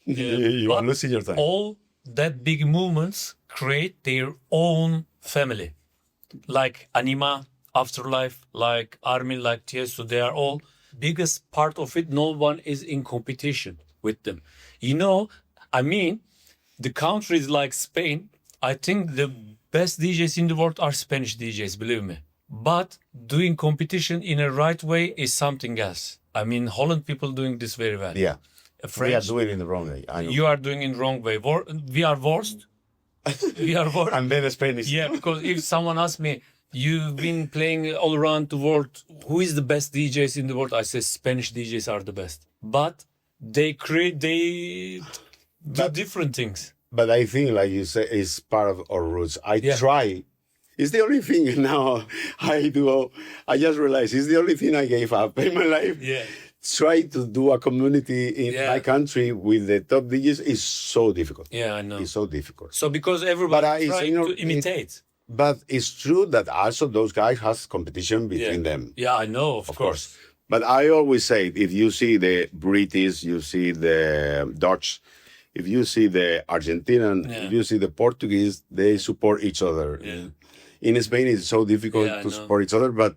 A: you are losing your time.
B: All that big movements create their own family. Like Anima, Afterlife, like Armin, like Tiesto, they are all biggest part of it. No one is in competition with them. I mean, the countries like Spain, I think the best DJs in the world are Spanish DJs, believe me. But doing competition in a right way is something else. I mean, Holland people doing this very well.
A: Yeah.
B: French,
A: we are doing it in the wrong way. I know.
B: You are doing it in the wrong way. We are worst. We are worst.
A: And then Spanish.
B: Yeah, because if someone asks me, you've been playing all around the world, who is the best DJs in the world? I say Spanish DJs are the best. But they do different things.
A: But I think, like you say, it's part of our roots. I try. It's the only thing now I do. I just realized it's the only thing I gave up in my life.
B: Yeah.
A: Try to do a community in my country with the top DJs is so difficult.
B: Yeah, I know.
A: It's so difficult.
B: So because everybody tries to imitate.
A: But it's true that also those guys has competition between them.
B: Yeah, I know, of course.
A: But I always say, if you see the British, you see the Dutch, if you see the Argentinian, if you see the Portuguese, they support each other.
B: Yeah.
A: In Spain, it's so difficult to support each other, but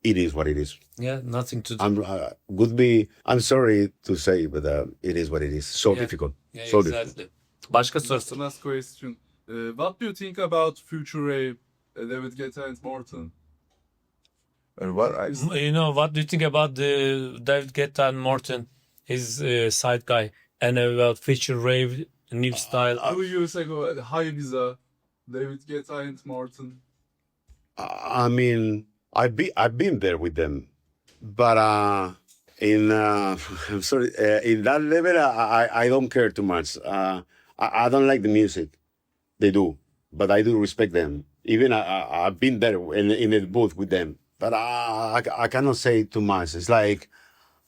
A: it is what it is.
B: Yeah, nothing to do.
A: I'm sorry to say, but it is what it is. So difficult.
B: Yeah,
A: so
B: exactly. Başka sorusu.
D: Last question. What do you think about future rave, David Guetta and Morten?
A: What
B: do you think about the David Guetta and Morten, his side guy, and about future rave, new style?
D: 2 years ago, Ibiza, David Guetta and Morten.
A: I mean, I've been there with them, but I'm sorry, in that level, I don't care too much. I don't like the music they do, but I do respect them. Even I've been there in the booth with them, but I cannot say too much. It's like,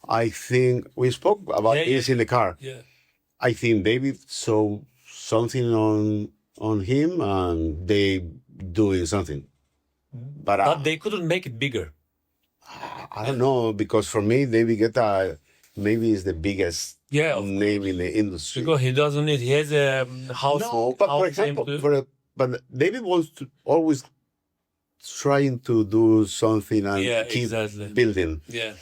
A: I think we spoke about this in the car.
B: Yeah.
A: I think David saw something on him and they doing something. But
B: they couldn't make it bigger.
A: I don't know, because for me, David Guetta maybe is the biggest name in the industry.
B: Because he has a house.
A: No, but for example, but David wants to always trying to do something and keep building.
B: Yeah.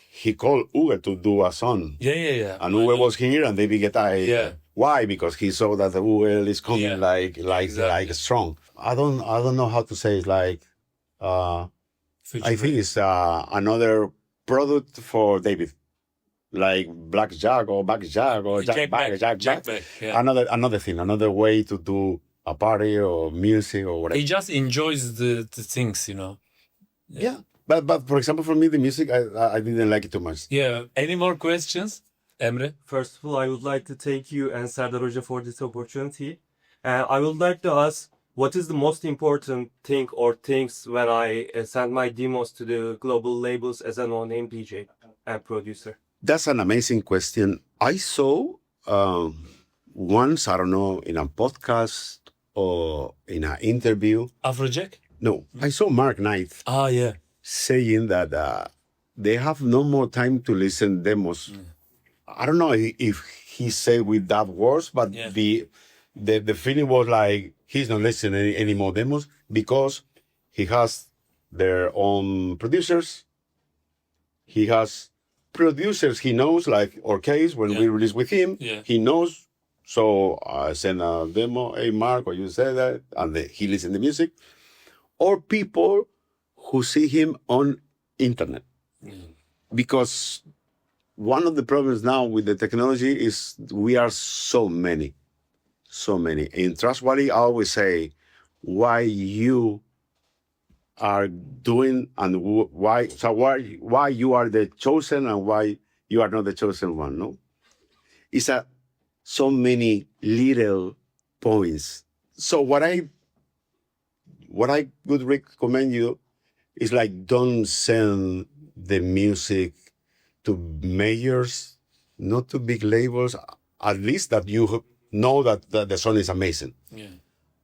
A: He called Uwe to do a song.
B: Yeah.
A: And Uwe was here and David Guetta. Why? Because he saw that the Uwe is coming like strong. I don't know how to say it. Like, I think it's another product for David, like Black Jack or Back Jack or Jack Back.
B: Yeah.
A: Another thing, another way to do a party or music or whatever.
B: He just enjoys the things,
A: Yeah. But for example, for me, the music, I didn't like it too much.
B: Yeah. Any more questions, Emre?
E: First of all, I would like to thank you and Serdar Hoca for this opportunity. I would like to ask, what is the most important thing or things when I send my demos to the global labels as a no-name DJ and producer?
A: That's an amazing question. I saw once, I don't know, in a podcast or in an interview.
B: Afrojack?
A: No, I saw Mark Knight
B: Ah, yeah.
A: saying that they have no more time to listen demos. I don't know if he said with that words, but
B: Yeah.
A: the feeling was like he's not listening any more demos because he has their own producers. He has producers he knows, like our case when we release with him.
B: Yeah.
A: He knows. So I send a demo, hey Mark, or you say that, and he listens to music. Or people who see him on internet. Because one of the problems now with the technology is we are so many. In Trustworthy, I always say why you are doing and why you are the chosen and why you are not the chosen one. No, it's so many little points. So what I would recommend you is like don't send the music to majors, not to big labels, at least that you know that the song is amazing.
B: Yeah.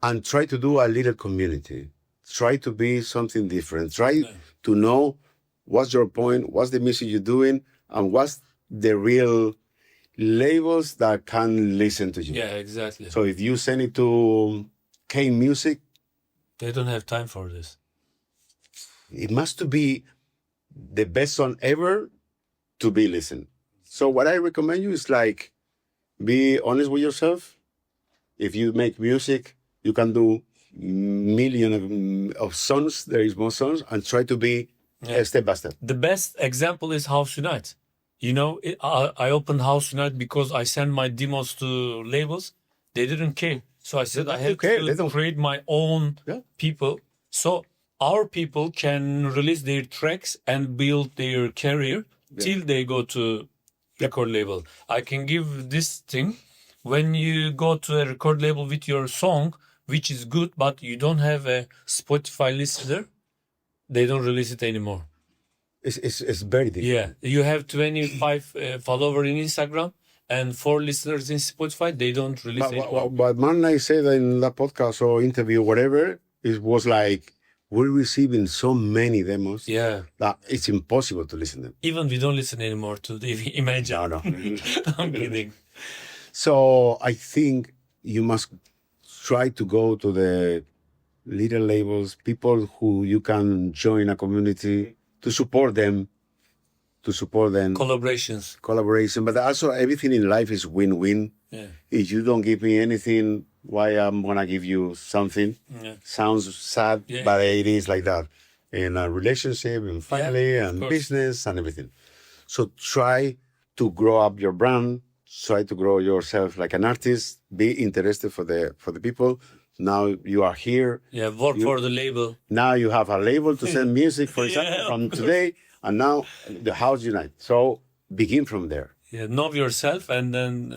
A: And try to do a little community. Try to be something different. Try to know what's your point, what's the music you're doing, and what's the real labels that can listen to you.
B: Yeah, exactly.
A: So if you send it to K Music,
B: They don't have time for this.
A: it must to be the best song ever to be listened. So what I recommend you is like, be honest with yourself. If you make music, you can do million of songs. There is more songs, and try to be step by step.
B: The best example is House Unite. You know, I opened House Unite because I sent my demos to labels. They didn't care. So I said I have to create my own people. So our people can release their tracks and build their career till they go to record label. I can give this thing. When you go to a record label with your song, which is good, but you don't have a Spotify listener, they don't release it anymore.
A: It's very difficult.
B: Yeah, you have 25 followers in Instagram and 4 listeners in Spotify. They don't release anymore.
A: But Marna said in that podcast or interview, whatever, it was like we're receiving so many demos that it's impossible to listen to them.
B: Even we don't listen anymore to the Imagine.
A: No.
B: I'm kidding.
A: So I think you must try to go to the little labels, people who you can join a community to support them. Collaboration, but also everything in life is win-win.
B: Yeah.
A: If you don't give me anything, why I'm gonna give you something? Sounds sad, but it is like that in a relationship, in family, and business, and everything. So try to grow up your brand. Try to grow yourself like an artist. Be interested for the people. Now you are here.
B: Yeah, work for the label.
A: Now you have a label to send music, for example, from today, and now the House Unite. So begin from there.
B: Yeah, know yourself and then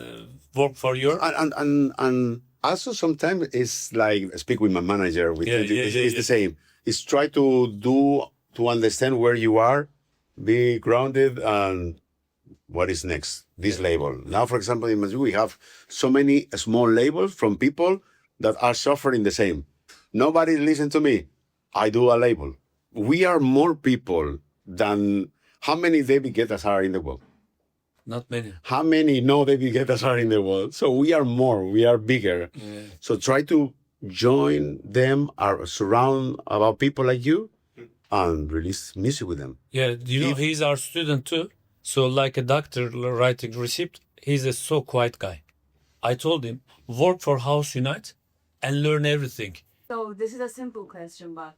B: work for your.
A: And also sometimes it's like speak with my manager. It's the same. It's try to understand where you are, be grounded, and what is next. This label. Now, for example, in Madrid, we have so many small labels from people that are suffering the same. Nobody listen to me. I do a label. We are more people than how many David Guettas are in the world.
B: Not many.
A: How many David Guettas are in the world? So we are more. We are bigger. Yeah. So try to join them or surround about people like you and release music with them.
B: Yeah, he's our student too. So like a doctor writing receipt, he's a so quiet guy. I told him, work for House Unite and learn everything.
F: So this is a simple question, but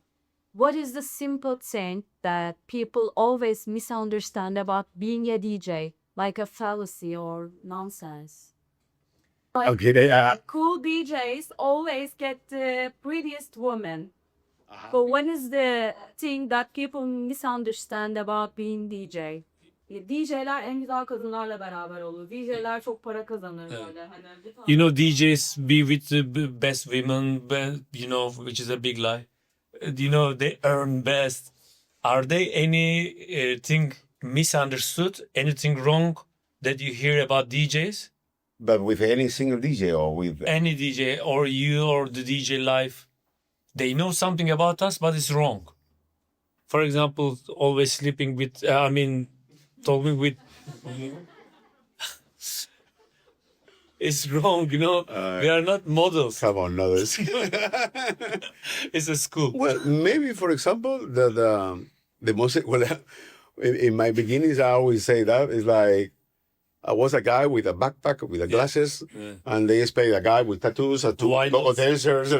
F: what is the simple thing that people always misunderstand about being a DJ? Like a fallacy or nonsense? Like, cool DJs always get the prettiest woman. But what is the thing that people misunderstand about being DJ? DJ'ler en güzel kadınlarla beraber olur. DJ'ler çok para kazanır böyle.
B: You know, DJs be with the best women, which is a big lie. They earn best. Are there anything misunderstood? Anything wrong that you hear about DJs?
A: But with any single DJ or with
B: Any DJ or you or the DJ live, they know something about us, but it's wrong. For example, always sleeping with, talking with. It's wrong, you know. We are not models.
A: come on, no, this.
B: It's a school.
A: Well, maybe for example, the music. Well, in my beginnings, I always say that it's like I was a guy with a backpack with the glasses, and they expect a guy with tattoos or two dancers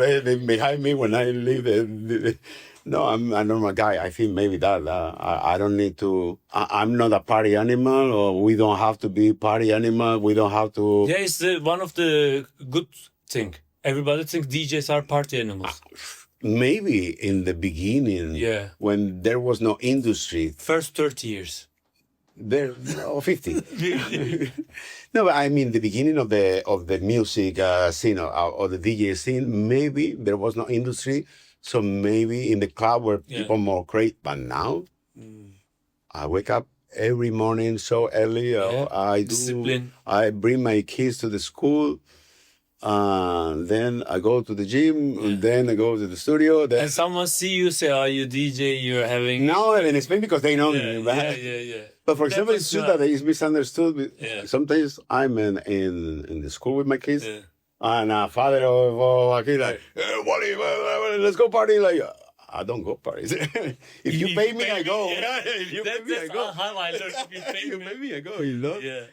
A: behind me when I leave. No, I'm a normal guy. I think maybe that I don't need to. I'm not a party animal, or we don't have to be party animal. We don't have to.
B: Yeah, it's one of the good thing. Everybody thinks DJs are party animals.
A: Maybe in the beginning, when there was no industry,
B: First 30 years.
A: there, 50. No, but I mean the beginning of the music scene or the DJ scene. Maybe there was no industry, so maybe in the club were people more crazy. But now, I wake up every morning so early. I do.
B: Discipline.
A: I bring my kids to the school. Then I go to the gym. And then I go to the studio. Then
B: And someone see you, say, "Are you DJ? You're having."
A: now and it's maybe because they know me.
B: Yeah.
A: But for example,
B: That
A: it's
B: was,
A: true that it's misunderstood.
B: Yeah.
A: Sometimes I'm in the school with my kids,
B: Yeah.
A: and a father or a kid like, Wally, let's go party. Like, I don't go parties. If you pay me, I go. If you pay me, I
B: That's
A: go.
B: how I learned. If you pay
A: You
B: me.
A: pay me, I go. You know.
B: Yeah.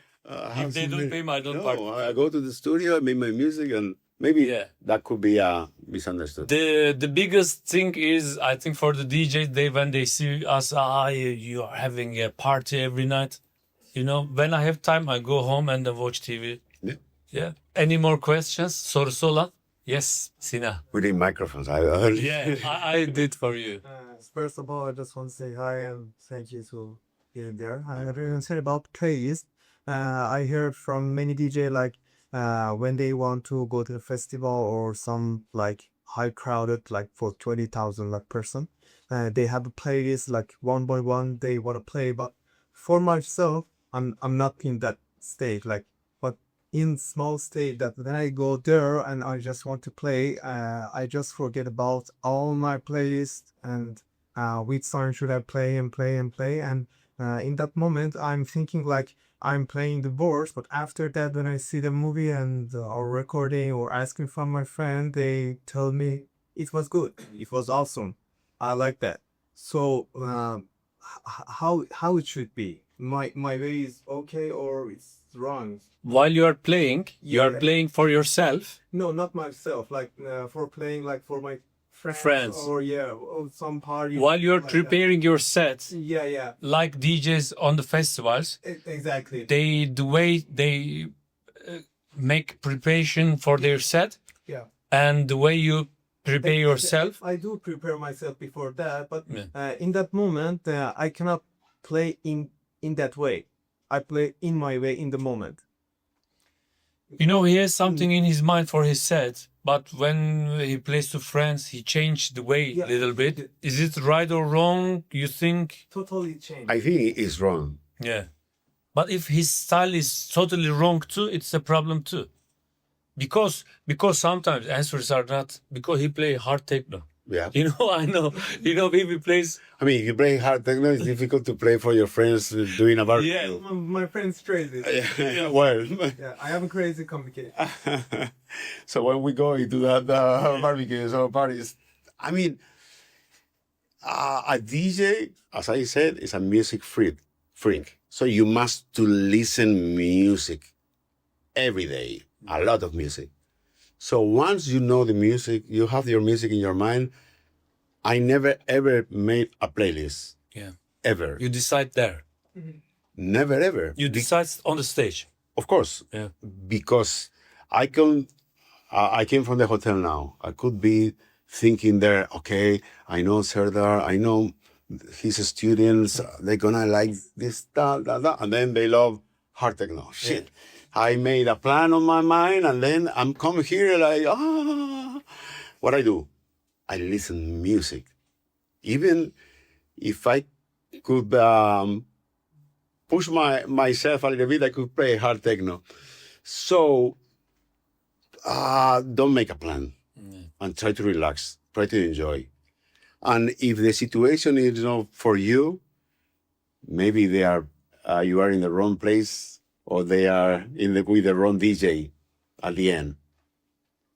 A: Have
B: If they
A: some-
B: don't pay me, I don't party.
A: I go to the studio, I make my music, and maybe that could be misunderstood.
B: The biggest thing is, I think, for the DJs, when they see us, you are having a party every night. You know, when I have time, I go home and watch TV. Yeah. Any more questions? Sorusu olan? Yes, Sina.
A: We need microphones. I heard.
B: Yeah, I did for you.
G: First of all, I just want to say hi and thank you to being there. I really said about playlist. I heard from many DJ like when they want to go to a festival or some like high crowded like for 20,000 like person, they have a playlist like one by one they want to play. But for myself, I'm not in that state like. But in small state that when I go there and I just want to play, I just forget about all my playlist and which song should I play and play and play. And in that moment, I'm thinking like I'm playing the words. But after that, when I see the movie and or recording or asking from my friend, they tell me it was good, it was awesome, I like that. So how it should be? My way is okay or it's wrong?
B: While you are playing, you are
G: Yeah.
B: playing for yourself.
G: No, not myself. Like for playing, like for my
B: Friends.
G: or or some party.
B: While you're
G: like that.
B: preparing your set,
G: Yeah,
B: like DJs on the festivals,
G: exactly.
B: the way they make preparation for their set,
G: Yeah.
B: and the way you prepare yourself.
G: I do prepare myself before that, but
B: Yeah.
G: in that moment, I cannot play in that way. I play in my way in the moment.
B: You know, he has something in his mind for his set, but when he plays to friends, he changed the way a little bit. Is it right or wrong, you think?
G: Totally changed.
A: I think it's wrong.
B: Yeah. But if his style is totally wrong too, it's a problem too. Because sometimes answers are not, because he play hard techno.
A: Yeah.
B: You know, I know. You know, if he plays.
A: I mean, if you play hard techno, it's difficult to play for your friends doing a barbecue.
B: Yeah.
G: My friend's crazy.
A: Well,
G: Yeah, I have a crazy communication.
A: so when we go into that barbecues or parties, I mean, a DJ, as I said, is a music freak. So you must to listen music every day, a lot of music. So once you know the music, you have your music in your mind. I never ever made a playlist.
B: Yeah.
A: Ever.
B: You decide there.
A: Never ever.
B: You decide on the stage.
A: Of course.
B: Yeah.
A: Because I came from the hotel now. I could be thinking there, okay, I know Serdar, I know his students, they're gonna like this, that, and then they love hard techno. Shit. I made a plan on my mind, and then I'm coming here like, what I do? I listen music. Even if I could push myself a little bit, I could play hard techno. So don't make a plan and try to relax, try to enjoy. And if the situation is not for you, maybe you are in the wrong place, or they are with the wrong DJ at the end.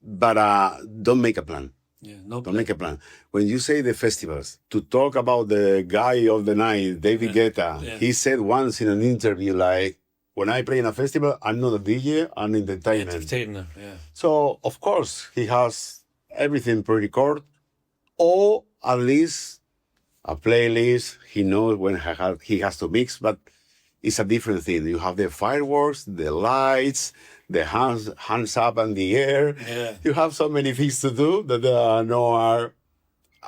A: But don't make a plan.
B: Yeah, no
A: Don't make a plan. When you say the festivals, to talk about the guy of the night, David Guetta, he said once in an interview, like, when I play in a festival, I'm not a DJ, I'm an
B: entertainer. Yeah.
A: So, of course, he has everything pre-recorded, or at least a playlist. He knows when he has to mix, but it's a different thing. You have the fireworks, the lights, the hands up in the air.
B: Yeah.
A: You have so many things to do that are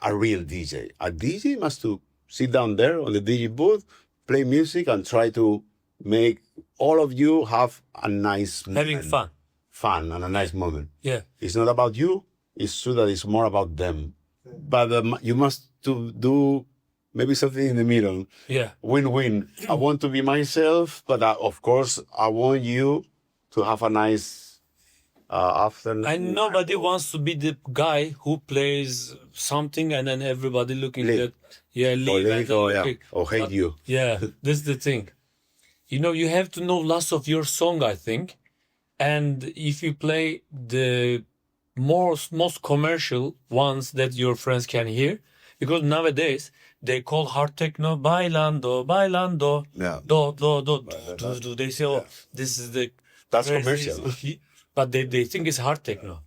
A: a real DJ. A DJ must to sit down there on the DJ booth, play music, and try to make all of you have a nice
B: Having
A: moment. Fun and a nice moment.
B: Yeah.
A: It's not about you. It's true that it's more about them. But you must to do maybe something in the middle.
B: Yeah.
A: Win-win. I want to be myself, but of course, I want you to have a nice afternoon.
B: And nobody wants to be the guy who plays something and then everybody looking
A: Leave.
B: at leave and then
A: or hate you.
B: Yeah, this is the thing. You know, you have to know lots of your song, I think. And if you play the most commercial ones that your friends can hear, because nowadays they call hard techno bailando, bailando,
A: Yeah.
B: do. They say, oh, this is the
A: That's
B: crazy-
A: commercial.
B: But they think it's hard techno.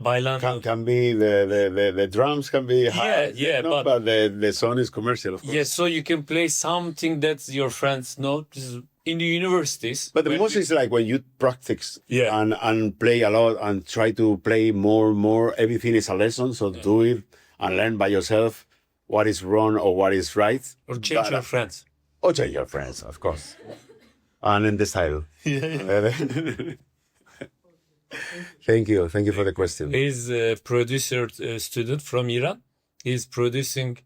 B: Bailando.
A: Can be the drums can be high,
B: yeah,
A: but the song is commercial, of course.
B: Yes, so you can play something that your friends know. This is in the universities.
A: But the
B: when
A: most is like when you practice
B: Yeah.
A: and play a lot and try to play more. Everything is a lesson, so do it and learn by yourself what is wrong or what is right.
B: or change
A: But-
B: your friends.
A: Or change your friends, of course. And in the style. Thank you for the question.
B: He's a producer student from Iran. He's producing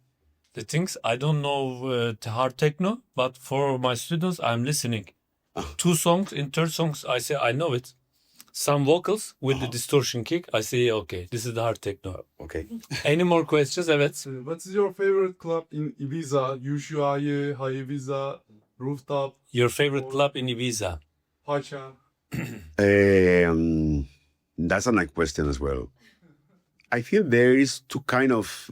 B: the things. I don't know the hard techno, but for my students, I'm listening. 2 songs, in third songs, I say, I know it. Some vocals with the distortion kick. I say, okay, this is the hard techno.
A: Okay.
B: Any more questions? Evet.
D: What is your favorite club in Ibiza? Ushuaia, High Ibiza, Rooftop,
B: Your favorite club in Ibiza?
D: Pacha?
A: That's a nice question as well. I feel there is 2 kind of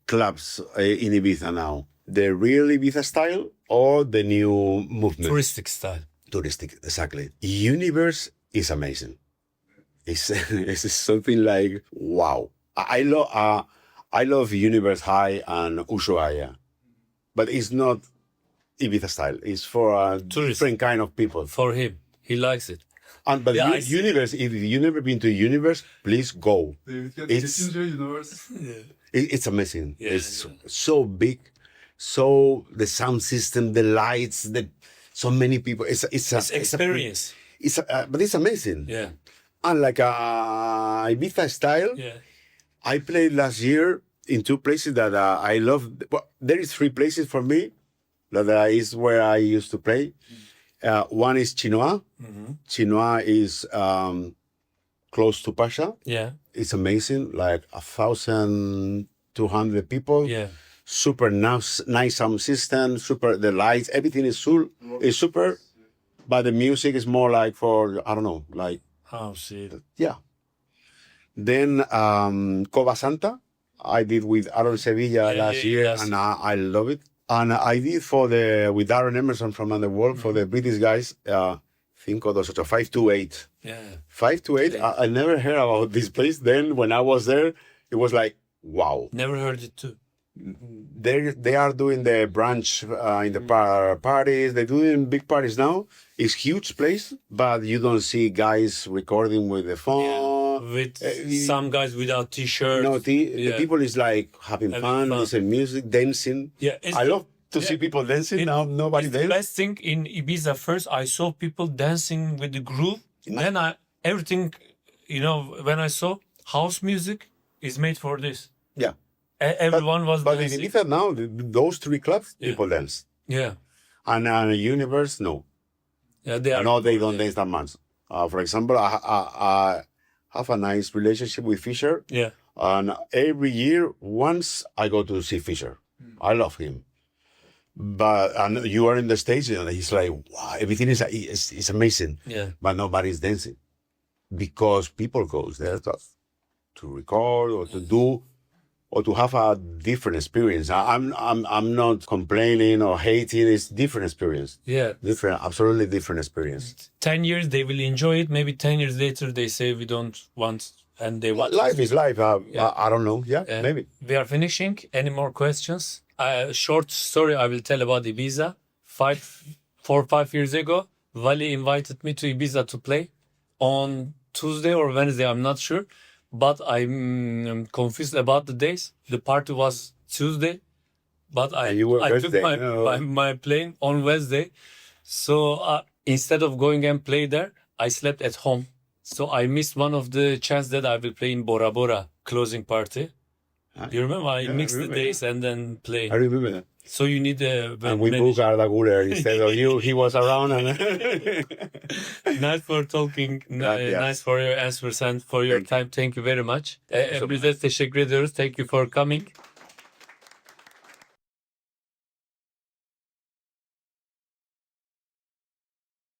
A: clubs in Ibiza now. The real Ibiza style or the new movement.
B: Touristic style.
A: Touristic, exactly. Universe is amazing. It's something like, wow. I love Universe High and Ushuaia. But it's not Ibiza style. It's for a different kind of people.
B: For him. He likes it.
A: But
B: Yeah, I see.
A: Universe, if you've never been to Universe, please go.
D: David Guetta,
A: It's-
D: geçince Universe.
A: It's amazing.
B: Yeah,
A: It's so big, so the sound system, the lights, so many people. It's
B: Experience.
A: But it's amazing.
B: Yeah.
A: And like Ibiza style,
B: Yeah.
A: I played last year in 2 places that I love. Well, there is 3 places for me that is where I used to play. One is Chinois. Chinois is close to Pasha.
B: Yeah.
A: It's amazing, like 1,200 people.
B: Yeah.
A: Super nice sound system. Super the lights, everything is super. But the music is more like for I don't know, like
B: Oh, shit.
A: yeah. Then Cova Santa, I did with Aaron Sevilla last year,
B: yes.
A: and I love it. And I did with Darren Emerson from Underworld for the British guys. 528.
B: Yeah.
A: 528. I never heard about this place. Then when I was there, it was like wow.
B: Never heard it too.
A: They are doing the branch in the parties. They're doing big parties now. It's huge place, but you don't see guys recording with the phone.
B: With some guys without t-shirt.
A: No, the
B: Yeah.
A: people is like having fun,
B: fun.
A: listening music, dancing.
B: Yeah,
A: I love to see people dancing. Now nobody
B: It's the
A: dance.
B: best thing in Ibiza. First, I saw people dancing with the groove. Then everything, when I saw house music is made for this.
A: Yeah.
B: Everyone was
A: But in
B: dancing.
A: Ibiza now, those 3 clubs, people dance.
B: Yeah.
A: And Universe, no.
B: Yeah, they are.
A: No, they don't dance that much. For example, I have a nice relationship with Fisher.
B: Yeah.
A: And every year, once I go to see Fisher. I love him. But and you are in the stage, and he's like, wow, everything is amazing.
B: Yeah.
A: But nobody's dancing because people goes there to record or to do or to have a different experience. I'm not complaining or hating. It's different experience.
B: Yeah.
A: Absolutely different experience.
B: 10 years they will enjoy it. Maybe 10 years later they say we don't want, and they want.
A: Life is life.
B: Yeah.
A: I don't know. Yeah, maybe.
B: We are finishing. Any more questions? A short story I will tell about Ibiza. 4 or 5 years ago, Wally invited me to Ibiza to play on Tuesday or Wednesday, I'm not sure. But I'm confused about the days. The party was Tuesday, but I took my plane on Wednesday. So instead of going and play there, I slept at home. So I missed one of the chance that I will play in Bora Bora closing party. You remember? I mixed the days and then play.
A: I remember that.
B: So you need a
A: and we booked Arda Guler instead of you. He was around. And
B: nice for talking. Nice for your answers and for your time. Thank you very much. Bize teşekkür ediyoruz. Thank you for coming.